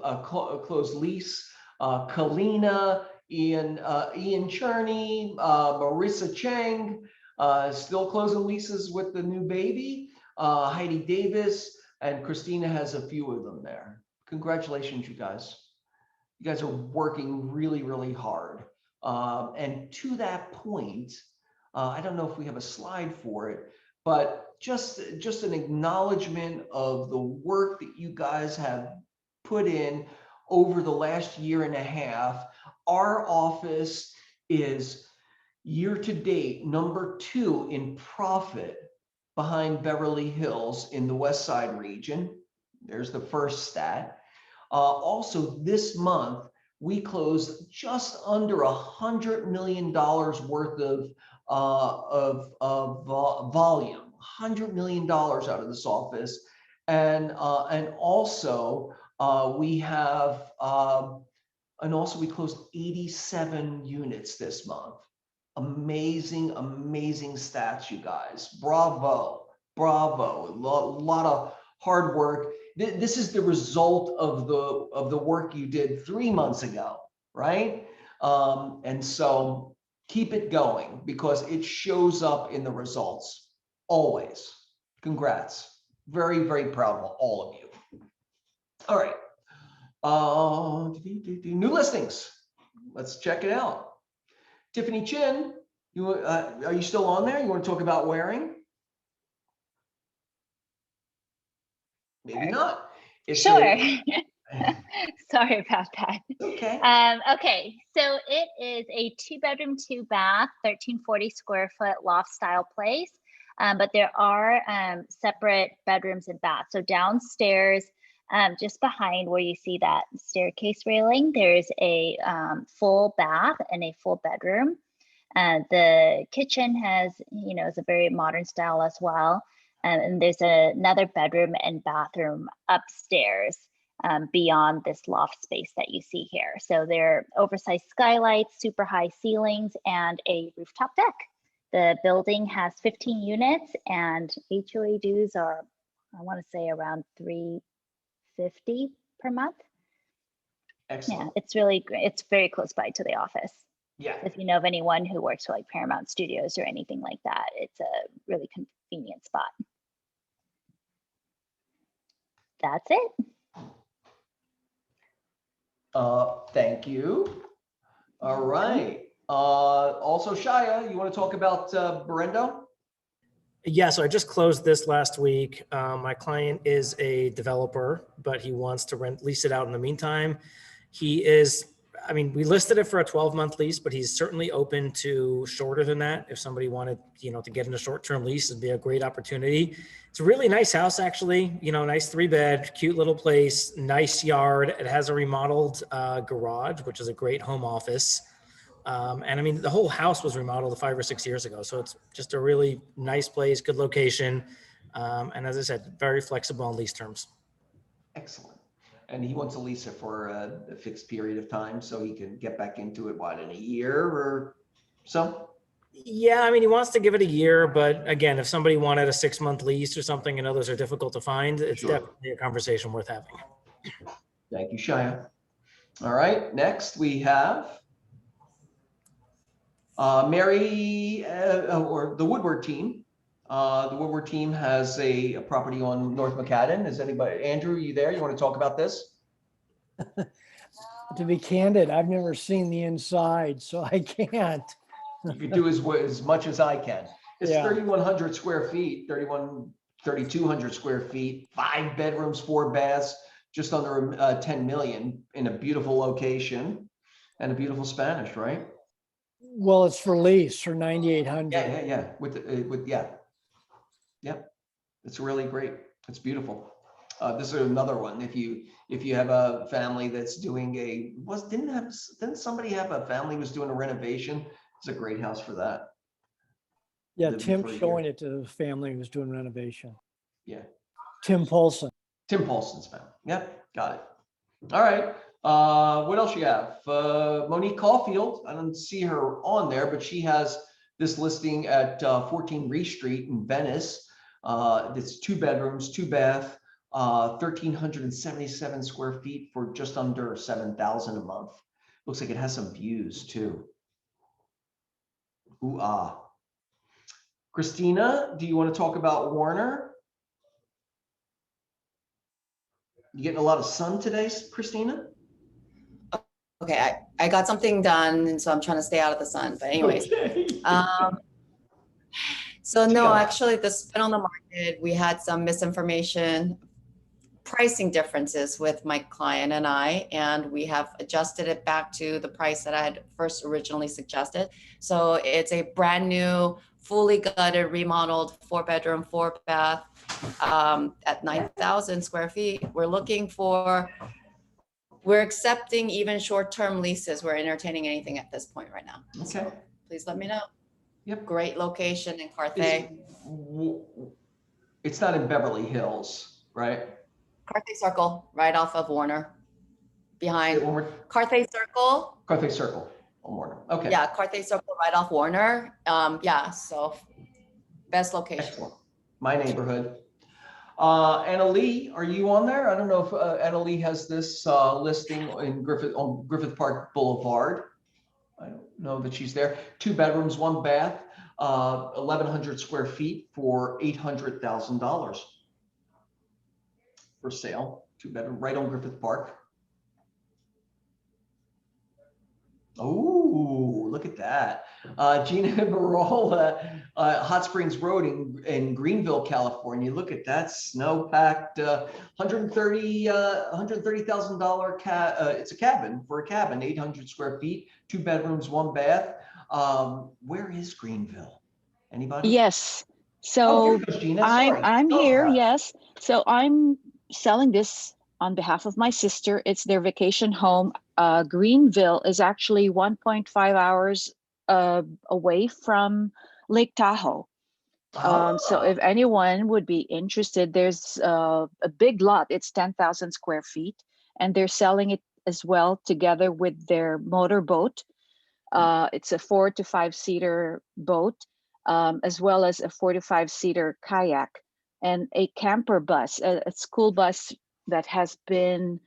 a closed lease. Kalina, Ian Cherney, Marissa Chang, still closing leases with the new baby. Heidi Davis and Christina has a few of them there. Congratulations, you guys. You guys are working really hard. And to that point, I don't know if we have a slide for it, but just an acknowledgement of the work that you guys have put in over the last year and a half. Our office is year to date #2 in profit behind Beverly Hills in the West Side region. There's the first stat. Also this month, we closed just under $100 million worth of volume, $100 million out of this office. And also we closed 87 units this month. Amazing stats, you guys. Bravo. A lot hard work. This is the result of the work you did 3 months ago, right? And so keep it going because it shows up in the results always. Congrats. Very, very proud of all of you. All right. New listings. Let's check it out. Tiffany Chin, are you still on there? You want to talk about wearing? Maybe not. Sure. Sorry about that. Okay. Okay, so it is a 2-bedroom, 2-bath, 1340 square foot loft style place. But there are separate bedrooms and baths. So downstairs, just behind where you see that staircase railing, there's a full bath and a full bedroom. The kitchen has, is a very modern style as well. And there's another bedroom and bathroom upstairs beyond this loft space that you see here. So they're oversized skylights, super high ceilings, and a rooftop deck. The building has 15 units and HOA dues are, I want to say, around $350 per month. Excellent. Yeah, it's really great. It's very close by to the office. Yeah. If you know of anyone who works for like Paramount Studios or anything like that, it's a really convenient spot. That's it. Thank you. All right. Also, Shia, you want to talk about Berendo? Yeah, so I just closed this last week. My client is a developer, but he wants to lease it out in the meantime. He is, we listed it for a 12-month lease, but he's certainly open to shorter than that. If somebody wanted, to get in a short-term lease, it'd be a great opportunity. It's a really nice house, actually, nice 3-bed, cute little place, nice yard. It has a remodeled garage, which is a great home office. And the whole house was remodeled 5 or 6 years ago. So it's just a really nice place, good location. And as I said, very flexible on lease terms. Excellent. And he wants to lease it for a fixed period of time so he can get back into it, in a year or so? Yeah, he wants to give it a year, but again, if somebody wanted a 6-month lease or something, those are difficult to find, it's definitely a conversation worth having. Thank you, Shia. All right, next we have Mary, or the Woodward team. The Woodward team has a property on North Macadam. Is anybody, Andrew, you there? You want to talk about this? To be candid, I've never seen the inside, so I can't. You can do as much as I can. It's Yeah. 3,100 square feet, 3,200 square feet, 5 bedrooms, 4 baths, just under 10 million in a beautiful location and a beautiful Spanish, right? Well, it's for lease for 9,800. Yeah. Yep. It's really great. It's beautiful. This is another one. If you have a family that's doing didn't somebody have a family was doing a renovation? It's a great house for that. Yeah, Living Tim's for a showing year. it to the family who's doing renovation. Yeah. Tim Paulson. Tim Paulson's family. Yep, got it. All right. What else you have? Monique Caulfield. I don't see her on there, but she has this listing at 14 Reese Street in Venice. It's 2 bedrooms, 2 bath, 1,377 square feet for just under $7,000 a month. Looks like it has some views too. Ooh, ah. Christina, do you want to talk about Warner? You getting a lot of sun today, Christina? Okay, I got something done, and so I'm trying to stay out of the sun. But anyways, Okay. so no, actually, this has been on the market. We had some misinformation, pricing differences with my client and we have adjusted it back to the price that I had first originally suggested. So it's a brand new, fully gutted, remodeled 4-bedroom, 4-bath at 9,000 square feet. We're accepting even short-term leases. We're entertaining anything at this point right now. Okay. So please let me know. Yep. Great location in Carthay. It's not in Beverly Hills, right? Carthay Circle, right off of Warner. Behind Carthay Circle. Carthay Circle on Warner. Okay. Yeah, Carthay Circle right off Warner. Yeah, so best location. Excellent. My neighborhood. Anna Lee, are you on there? I don't know if Anna Lee has this listing in Griffith Park Boulevard. I don't know that she's there. 2 bedrooms, 1 bath, 1,100 square feet for $800,000 for sale. 2 bedroom, right on Griffith Park. Oh, look at that. Gina Barola, Hot Springs Road in Greenville, California. Look at that snow-packed $130,000 it's a cabin, 800 square feet, 2 bedrooms, 1 bath. Where is Greenville? Anybody? Yes. Oh, So here goes Gina. Sorry. I'm Go here. for it. Yes. So I'm selling this on behalf of my sister. It's their vacation home. Greenville is actually 1.5 hours away from Lake Tahoe. So if anyone would be interested, there's a big lot. It's 10,000 square feet, and they're selling it as well together with their motorboat. It's a 4 to 5 seater boat, as well as a 4 to 5 seater kayak, and a camper bus, a school bus that has been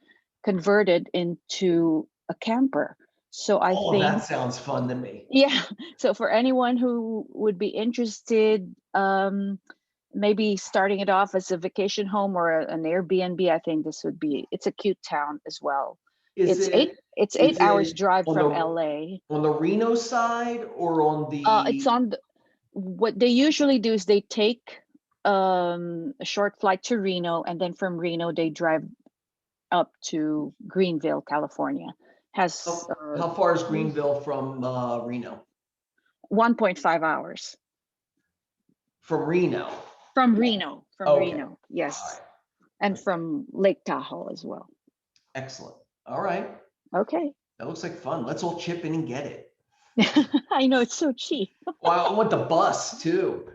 converted into a camper. So I think that sounds fun to me. yeah. So for anyone who would be interested, maybe starting it off as a vacation home or an Airbnb, I think this would be, it's a cute town as well. It's 8 hours drive from LA. On the Reno side or on the? It's on what they usually do is they take a short flight to Reno, and then from Reno they drive up to Greenville, California. How far is Greenville from Reno? 1.5 hours. From Reno? From Reno, Okay. Reno, yes. And from Lake Tahoe as well. Excellent. All right. Okay. That looks like fun. Let's all chip in and get it. I know, it's so cheap. Well, I want the bus too.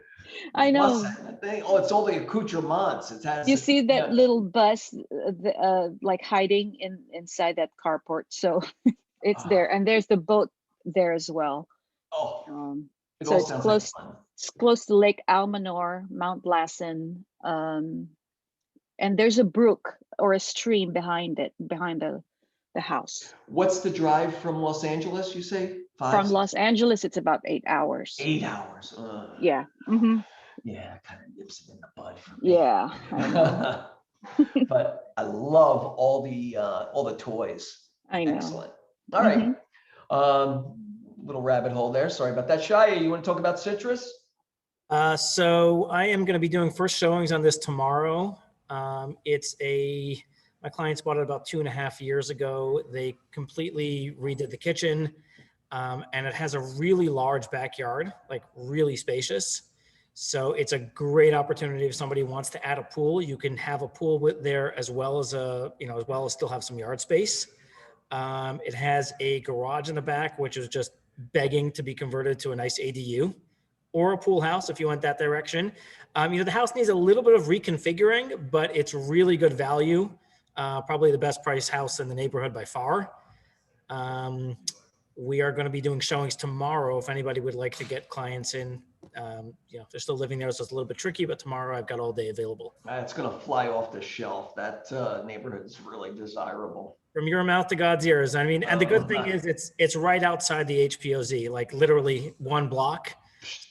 I know. Thing. Oh, it's all the accoutrements. It has. You see that little bus like hiding inside that carport. So it's there. And there's the boat there as well. Oh, so it's close. It's close to Lake Almanor, Mount Lassen, and there's a brook or a stream behind the house. What's the drive from Los Angeles? You say 5? From Los Angeles, it's about 8 hours. 8 hours. Yeah. Mm-hmm. Yeah, kind of nips it in the bud for me. Yeah. I know. But I love all the toys. I know. Excellent. All right. Little rabbit hole there. Sorry about that. Shia, you want to talk about citrus? So I am going to be doing first showings on this tomorrow. My clients bought it about 2.5 years ago. They completely redid the kitchen, and it has a really large backyard, like really spacious. So it's a great opportunity if somebody wants to add a pool. You can have a pool there as well as still have some yard space. It has a garage in the back, which is just begging to be converted to a nice ADU or a pool house if you went that direction. The house needs a little bit of reconfiguring, but it's really good value. Probably the best price house in the neighborhood by far. We are going to be doing showings tomorrow if anybody would like to get clients in. If they're still living there, so it's a little bit tricky, but tomorrow I've got all day available. It's going to fly off the shelf. That neighborhood is really desirable. From your mouth to God's ears. I mean, and the good thing is it's right outside the HPOZ, like literally 1 block.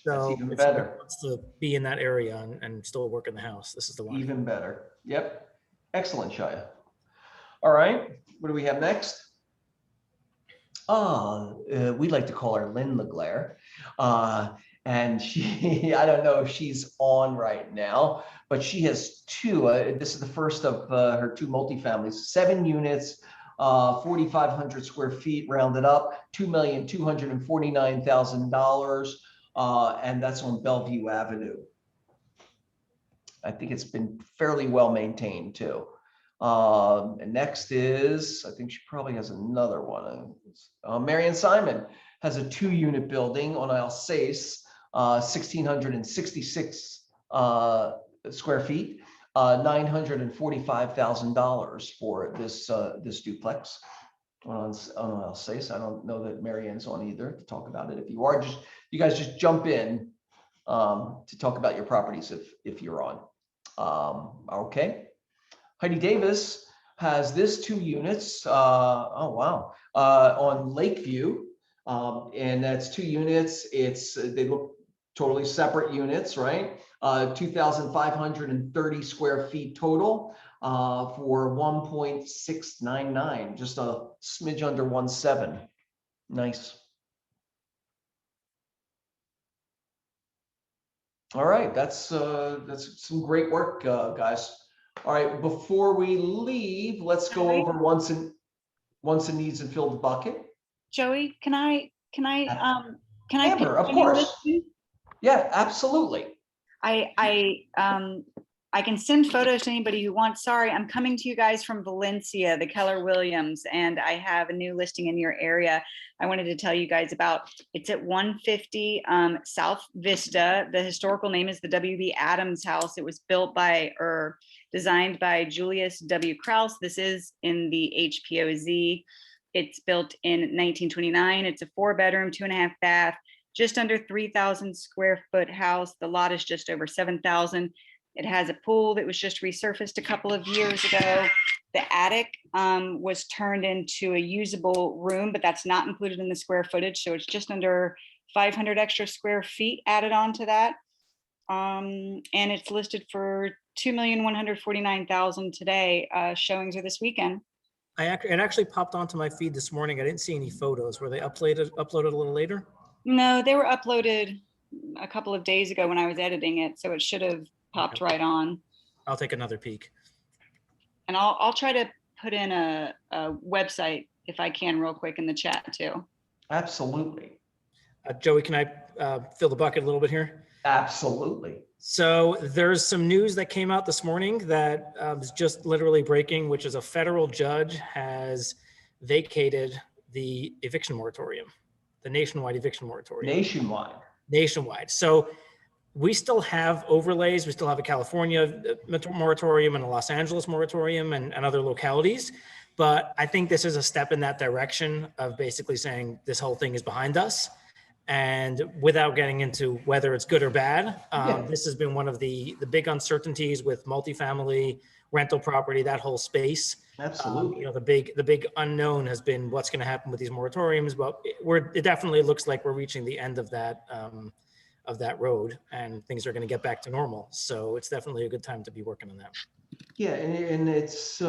So even if better. someone wants to be in that area and still work in the house, this is the one. Even better. Yep. Excellent, Shia. All right. What do we have next? We like to call her Lynn LeGlaire. And she, I don't know if she's on right now, but she has 2. This is the first of her 2 multifamilies, 7 units, 4,500 square feet rounded up, $2,249,000. And that's on Bellevue Avenue. I think it's been fairly well maintained too. And next is, I think she probably has another one. Marianne Simon has a 2-unit building on Alsace, 1,666 square feet, $945,000 for this duplex on Alsace. I don't know that Marianne's on either to talk about it. If you are, you guys just jump in to talk about your properties if you're on. Okay. Heidi Davis has this 2 units. Oh, wow. On Lakeview. And that's 2 units. They look totally separate units, right? 2,530 square feet total for 1.699, just a smidge under 1.7. Nice. All right, that's some great work, guys. All right, before we leave, let's go over wants and needs and fill the bucket. Joey, can I Amber, pick of any course. listing? Yeah, absolutely. I can send photos to anybody who wants. Sorry, I'm coming to you guys from Valencia, the Keller Williams, and I have a new listing in your area. I wanted to tell you guys about. It's at 150 South Vista. The historical name is the W.B. Adams House. It was built by or designed by Julius W. Krause. This is in the HPOZ. It's built in 1929. It's a 4-bedroom, 2.5 bath, just under 3,000 square foot house. The lot is just over 7,000. It has a pool that was just resurfaced a couple of years ago. The attic was turned into a usable room, but that's not included in the square footage. So it's just under 500 extra square feet added on to that. And it's listed for $2,149,000 today. Showings are this weekend. It actually popped onto my feed this morning. I didn't see any photos. Were they uploaded a little later? No, they were uploaded a couple of days ago when I was editing it. So it should have popped right on. I'll take another peek. And I'll try to put in a website if I can real quick in the chat too. Absolutely. Joey, can I fill the bucket a little bit here? Absolutely. So there's some news that came out this morning that is just literally breaking, which is a federal judge has vacated the eviction moratorium, the nationwide eviction moratorium. Nationwide. So we still have overlays. We still have a California moratorium and a Los Angeles moratorium and other localities. But I think this is a step in that direction of basically saying this whole thing is behind us. And without getting into whether it's good or bad, this has been one of the big uncertainties with multifamily rental property, that whole space. Absolutely. The big unknown has been what's going to happen with these moratoriums. But it definitely looks like we're reaching the end of that road, and things are going to get back to normal. So it's definitely a good time to be working on that. Yeah, and it's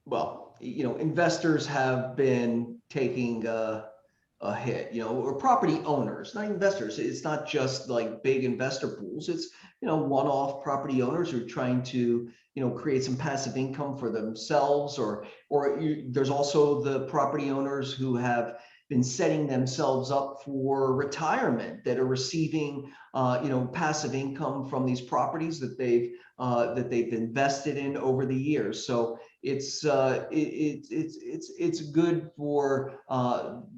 well, investors have been taking a hit, or property owners, not investors. It's not just like big investor pools. It's, one-off property owners who are trying to, create some passive income for themselves, or there's also the property owners who have been setting themselves up for retirement that are receiving, passive income from these properties that they've invested in over the years. So it's good for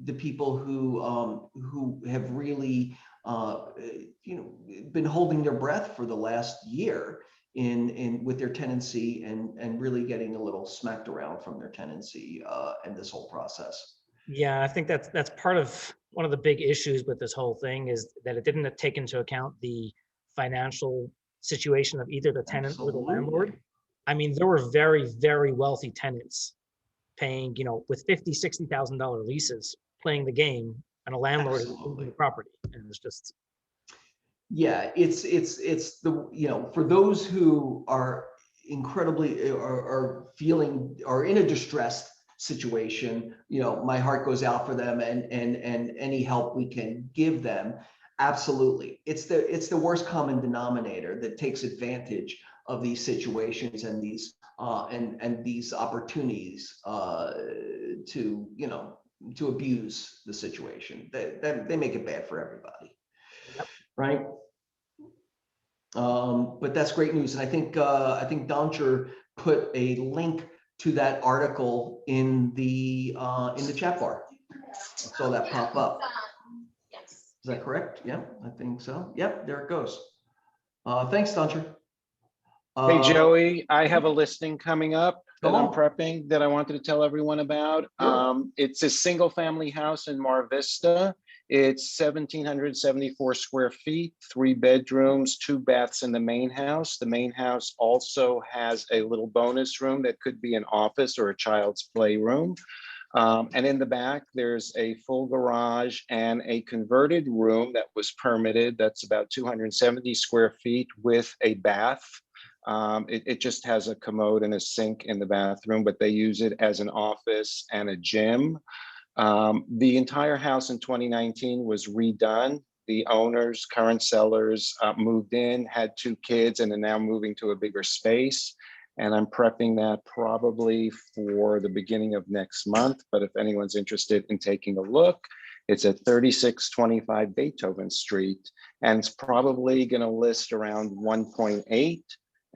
the people who have really been holding their breath for the last year in with their tenancy and really getting a little smacked around from their tenancy and this whole process. Yeah, I think that's part of one of the big issues with this whole thing is that it didn't take into account the financial situation of either the tenant or the landlord. I mean, there were very, very wealthy tenants paying, with $50,000, $60,000 leases, playing the game, and a landlord is moving the property, and it's just. Yeah, it's the for those who are incredibly are in a distressed situation, my heart goes out for them, and any help we can give them. Absolutely, it's the worst common denominator that takes advantage of these situations and these these opportunities to abuse the situation. They make it bad for everybody. Yep. Right. But that's great news, and I think Doncher put a link to that article in the chat bar. I saw that pop up. Is that correct? Yeah, I think so. Yep, there it goes. Thanks, Doncher. Hey, Joey, I have a listing coming up that I'm prepping that I wanted to tell everyone about. It's a single family house in Mar Vista. It's 1,774 square feet, 3 bedrooms, 2 baths in the main house. The main house also has a little bonus room that could be an office or a child's playroom. And in the back, there's a full garage and a converted room that was permitted. That's about 270 square feet with a bath. It just has a commode and a sink in the bathroom, but they use it as an office and a gym. The entire house in 2019 was redone. The owners, current sellers, moved in, had 2 kids, and are now moving to a bigger space. And I'm prepping that probably for the beginning of next month. But if anyone's interested in taking a look, it's at 3625 Beethoven Street, and it's probably going to list around 1.8.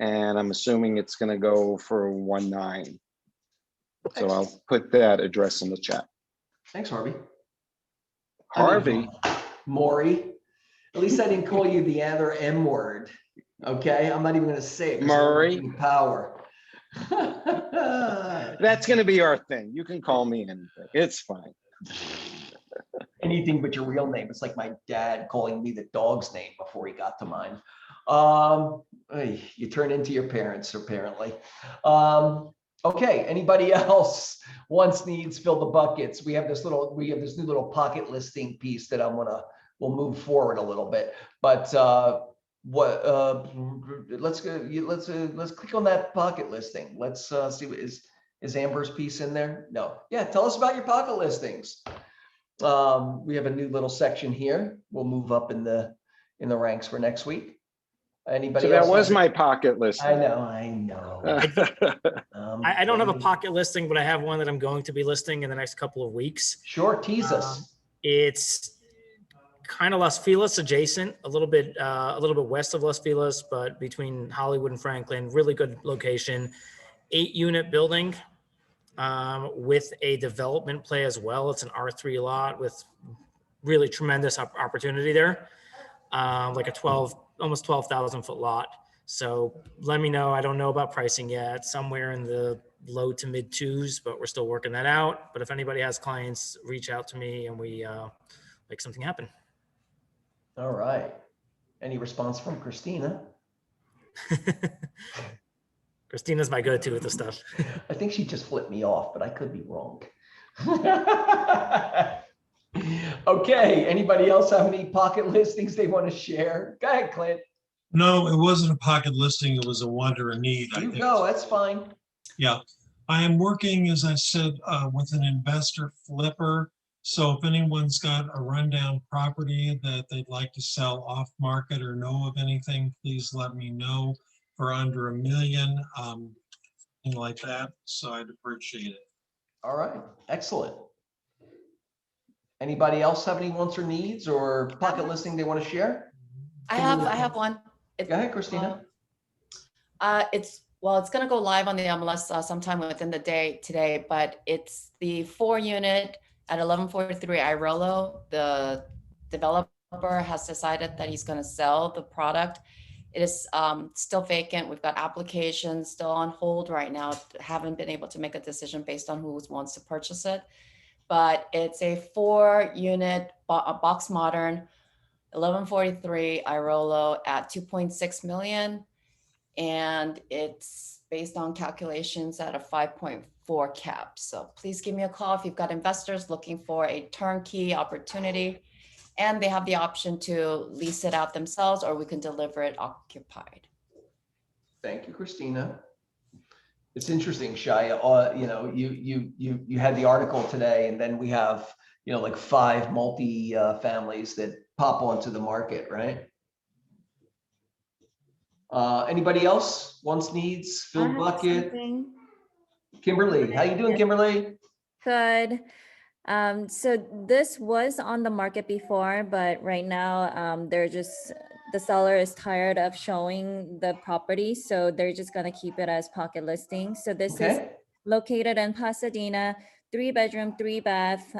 And I'm assuming it's going to go for 1.9. So I'll put that address in the chat. Thanks, Harvey. Harvey. Maury. At least I didn't call you the other M word. Okay, I'm not even going to say it. Murray. Power. That's going to be our thing. You can call me anything. It's fine. Anything but your real name. It's like my dad calling me the dog's name before he got to mine. You turn into your parents, apparently. Okay, anybody else wants, needs, fill the buckets? We have this new little pocket listing piece that we'll move forward a little bit. But let's click on that pocket listing. Let's see, is Amber's piece in there? No. Yeah, tell us about your pocket listings. We have a new little section here. We'll move up in the ranks for next week. Anybody So else? that was my pocket list. I know. I don't have a pocket listing, but I have one that I'm going to be listing in the next couple of weeks. Sure, tease us. It's kind of Las Feliz adjacent, a little bit west of Las Feliz, but between Hollywood and Franklin. Really good location. 8-unit building with a development play as well. It's an R3 lot with really tremendous opportunity there. Like almost 12,000 foot lot. So let me know. I don't know about pricing yet. Somewhere in the low to mid 2s, but we're still working that out. But if anybody has clients, reach out to me and we make something happen. All right. Any response from Christina? Christina's my go-to with the stuff. I think she just flipped me off, but I could be wrong. Okay, anybody else have any pocket listings they want to share? Go ahead, Clint. No, it wasn't a pocket listing. It was a want or a need. No, that's fine. Yeah, I am working, as I said, with an investor flipper. So if anyone's got a rundown property that they'd like to sell off market or know of anything, please let me know for under $1 million, something like that. So I'd appreciate it. All right, excellent. Anybody else have any wants or needs or pocket listing they want to share? I have one. Go ahead, Christina. It's going to go live on the MLS sometime within the day today, but it's the 4-unit at 1143 Irolo. The developer has decided that he's going to sell the product. It is still vacant. We've got applications still on hold right now. Haven't been able to make a decision based on who wants to purchase it. But it's a 4-unit box modern, 1143 Irolo at 2.6 million. And it's based on calculations at a 5.4 cap. So please give me a call if you've got investors looking for a turnkey opportunity. And they have the option to lease it out themselves, or we can deliver it occupied. Thank you, Christina. It's interesting, Shia. You had the article today, and then we have like 5 multi families that pop onto the market, right? Anybody else? Wants, needs, fill bucket. Kimberly, how you doing, Kimberly? Good. So this was on the market before, but right now the seller is tired of showing the property, so they're just gonna keep it as pocket listing. So this is located in Pasadena, 3-bedroom, 3-bath.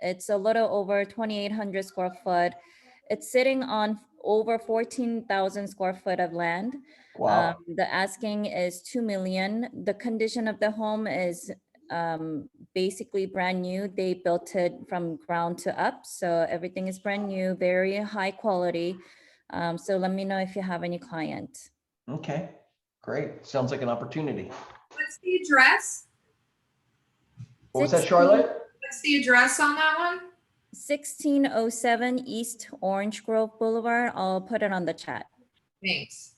It's a little over 2,800 square foot. It's sitting on over 14,000 square foot of land. Wow. The asking is $2 million. The condition of the home is basically brand new. They built it from ground to up. So everything is brand new, very high quality. So let me know if you have any client. Okay, great. Sounds like an opportunity. What's the address? What was that, Charlotte? What's the address on that one? 1607 East Orange Grove Boulevard. I'll put it on the chat. Thanks.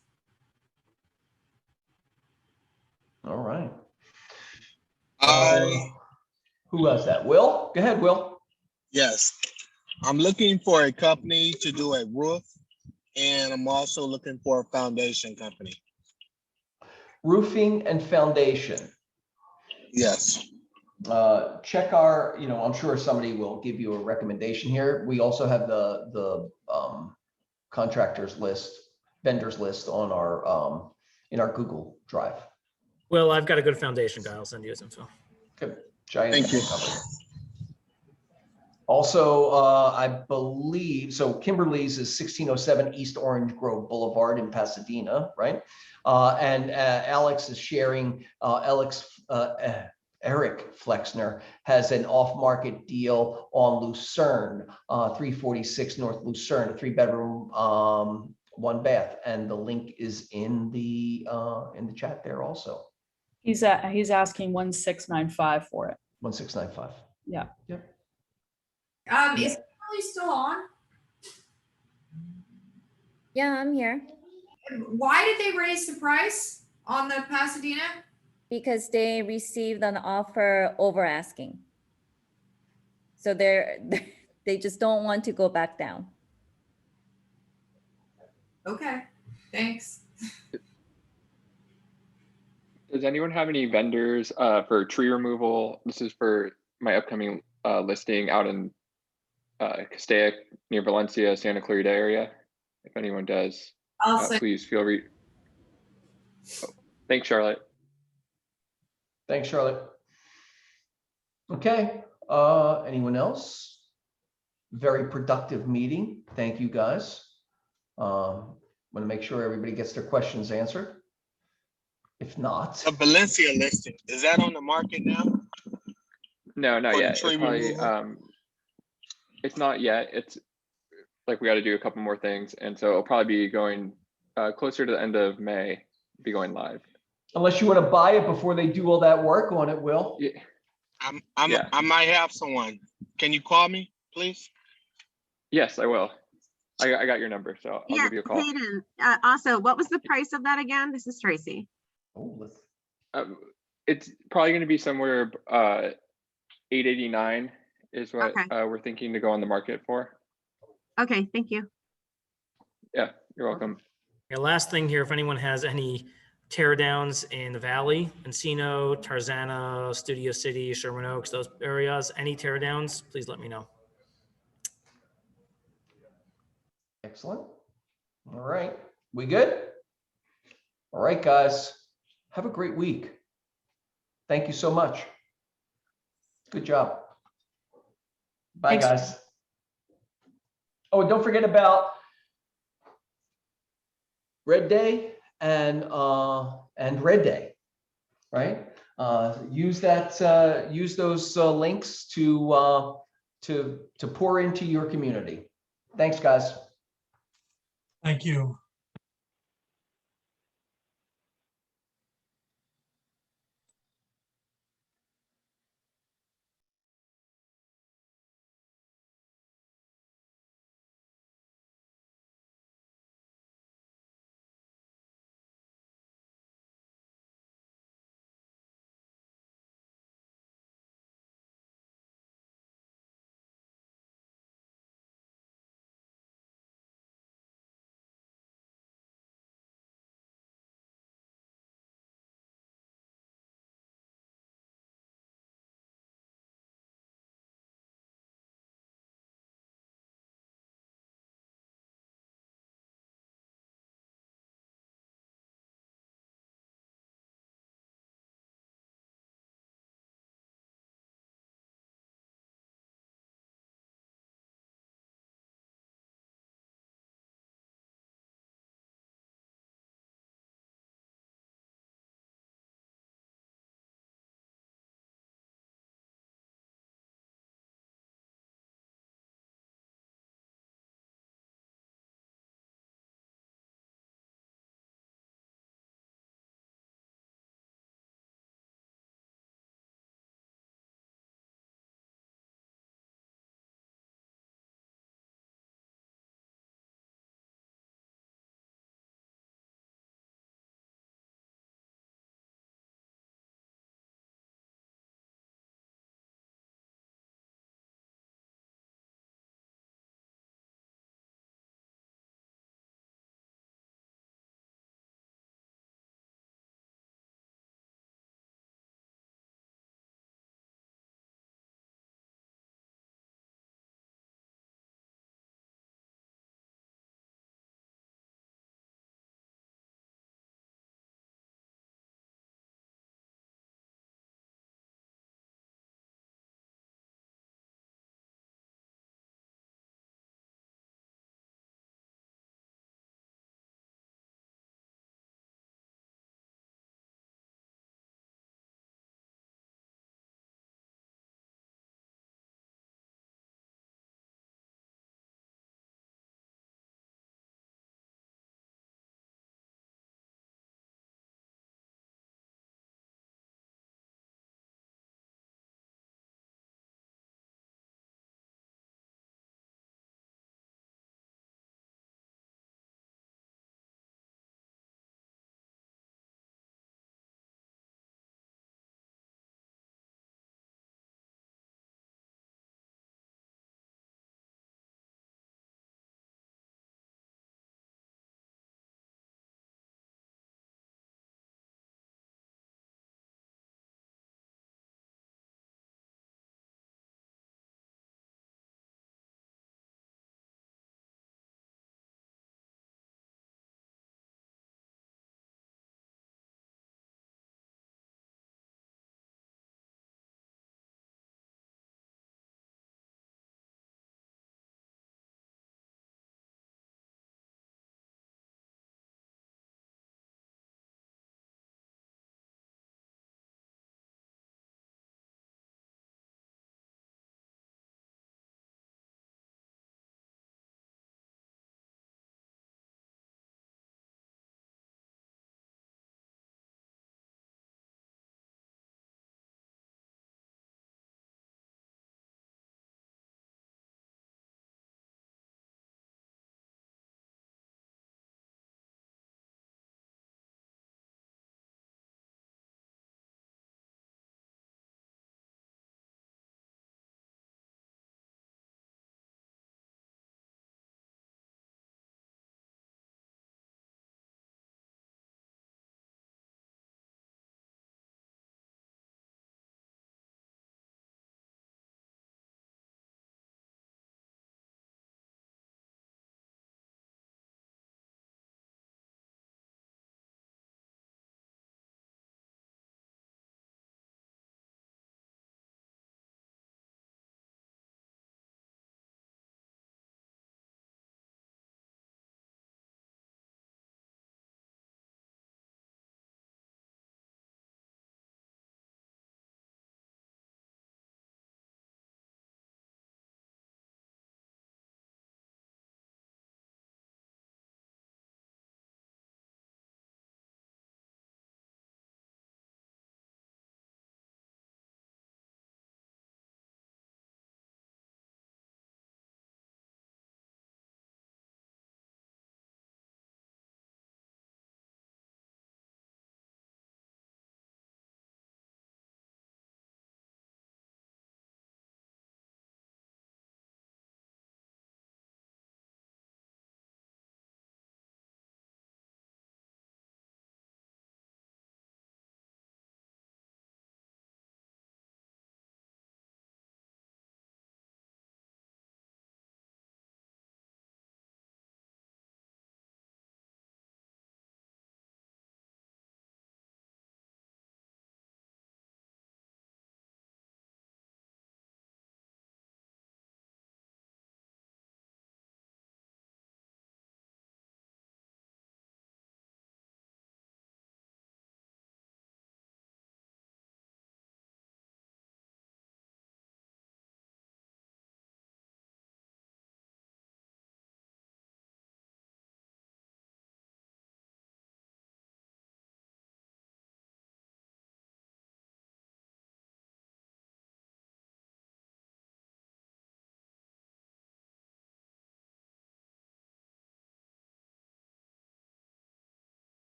All right. I Who has that? Will? Go ahead, Will. Yes, I'm looking for a company to do a roof, and I'm also looking for a foundation company. Roofing and foundation. Yes. Check our, I'm sure somebody will give you a recommendation here. We also have the contractors list, vendors list on our in our Google Drive. Well, I've got a good foundation guy. I'll send you his info. Good. Giant. Thank you. Company. Also, I believe, so Kimberly's is 1607 East Orange Grove Boulevard in Pasadena, right? And Alex is sharing, Eric Flexner has an off-market deal on Lucerne, 346 North Lucerne, a 3-bedroom, 1 bath, and the link is in the chat there also. He's asking 1695 for it. 1695. Yeah. Yep. Is Kimberly still on? Yeah, I'm here. Why did they raise the price on the Pasadena? Because they received an offer over asking. So they just don't want to go back down. Okay, thanks. Does anyone have any vendors for tree removal? This is for my upcoming listing out in Castaic near Valencia, Santa Clarita area. If anyone does, please feel free. Oh, thanks, Charlotte. Thanks, Charlotte. Okay, anyone else? Very productive meeting. Thank you, guys. Want to make sure everybody gets their questions answered. If not, The Valencia listing, is that on the market now? No, not For the yet. tree It's probably, removal? it's not yet. It's like we got to do a couple more things, and so it'll probably be going closer to the end of May. Be going live. unless you want to buy it before they do all that work on it, Will. Yeah. I might have someone. Can you call me, please? Yes, I will. I got your number, so I'll give you a call. Hayden, also, what was the price of that again? This is Tracy. Oh, It's probably going to be somewhere 889 is what we're thinking to go on the market for. Okay, thank you. Yeah, you're welcome. Okay, last thing here, if anyone has any tear downs in the Valley, Encino, Tarzana, Studio City, Sherman Oaks, those areas, any tear downs, please let me know. Excellent. All right, we good? All right, guys, have a great week. Thank you so much. Good job. Bye, Thanks. guys. Oh, don't forget about Red Day and Red Day, right? Use that. Use those links to pour into your community. Thanks, guys. Thank you.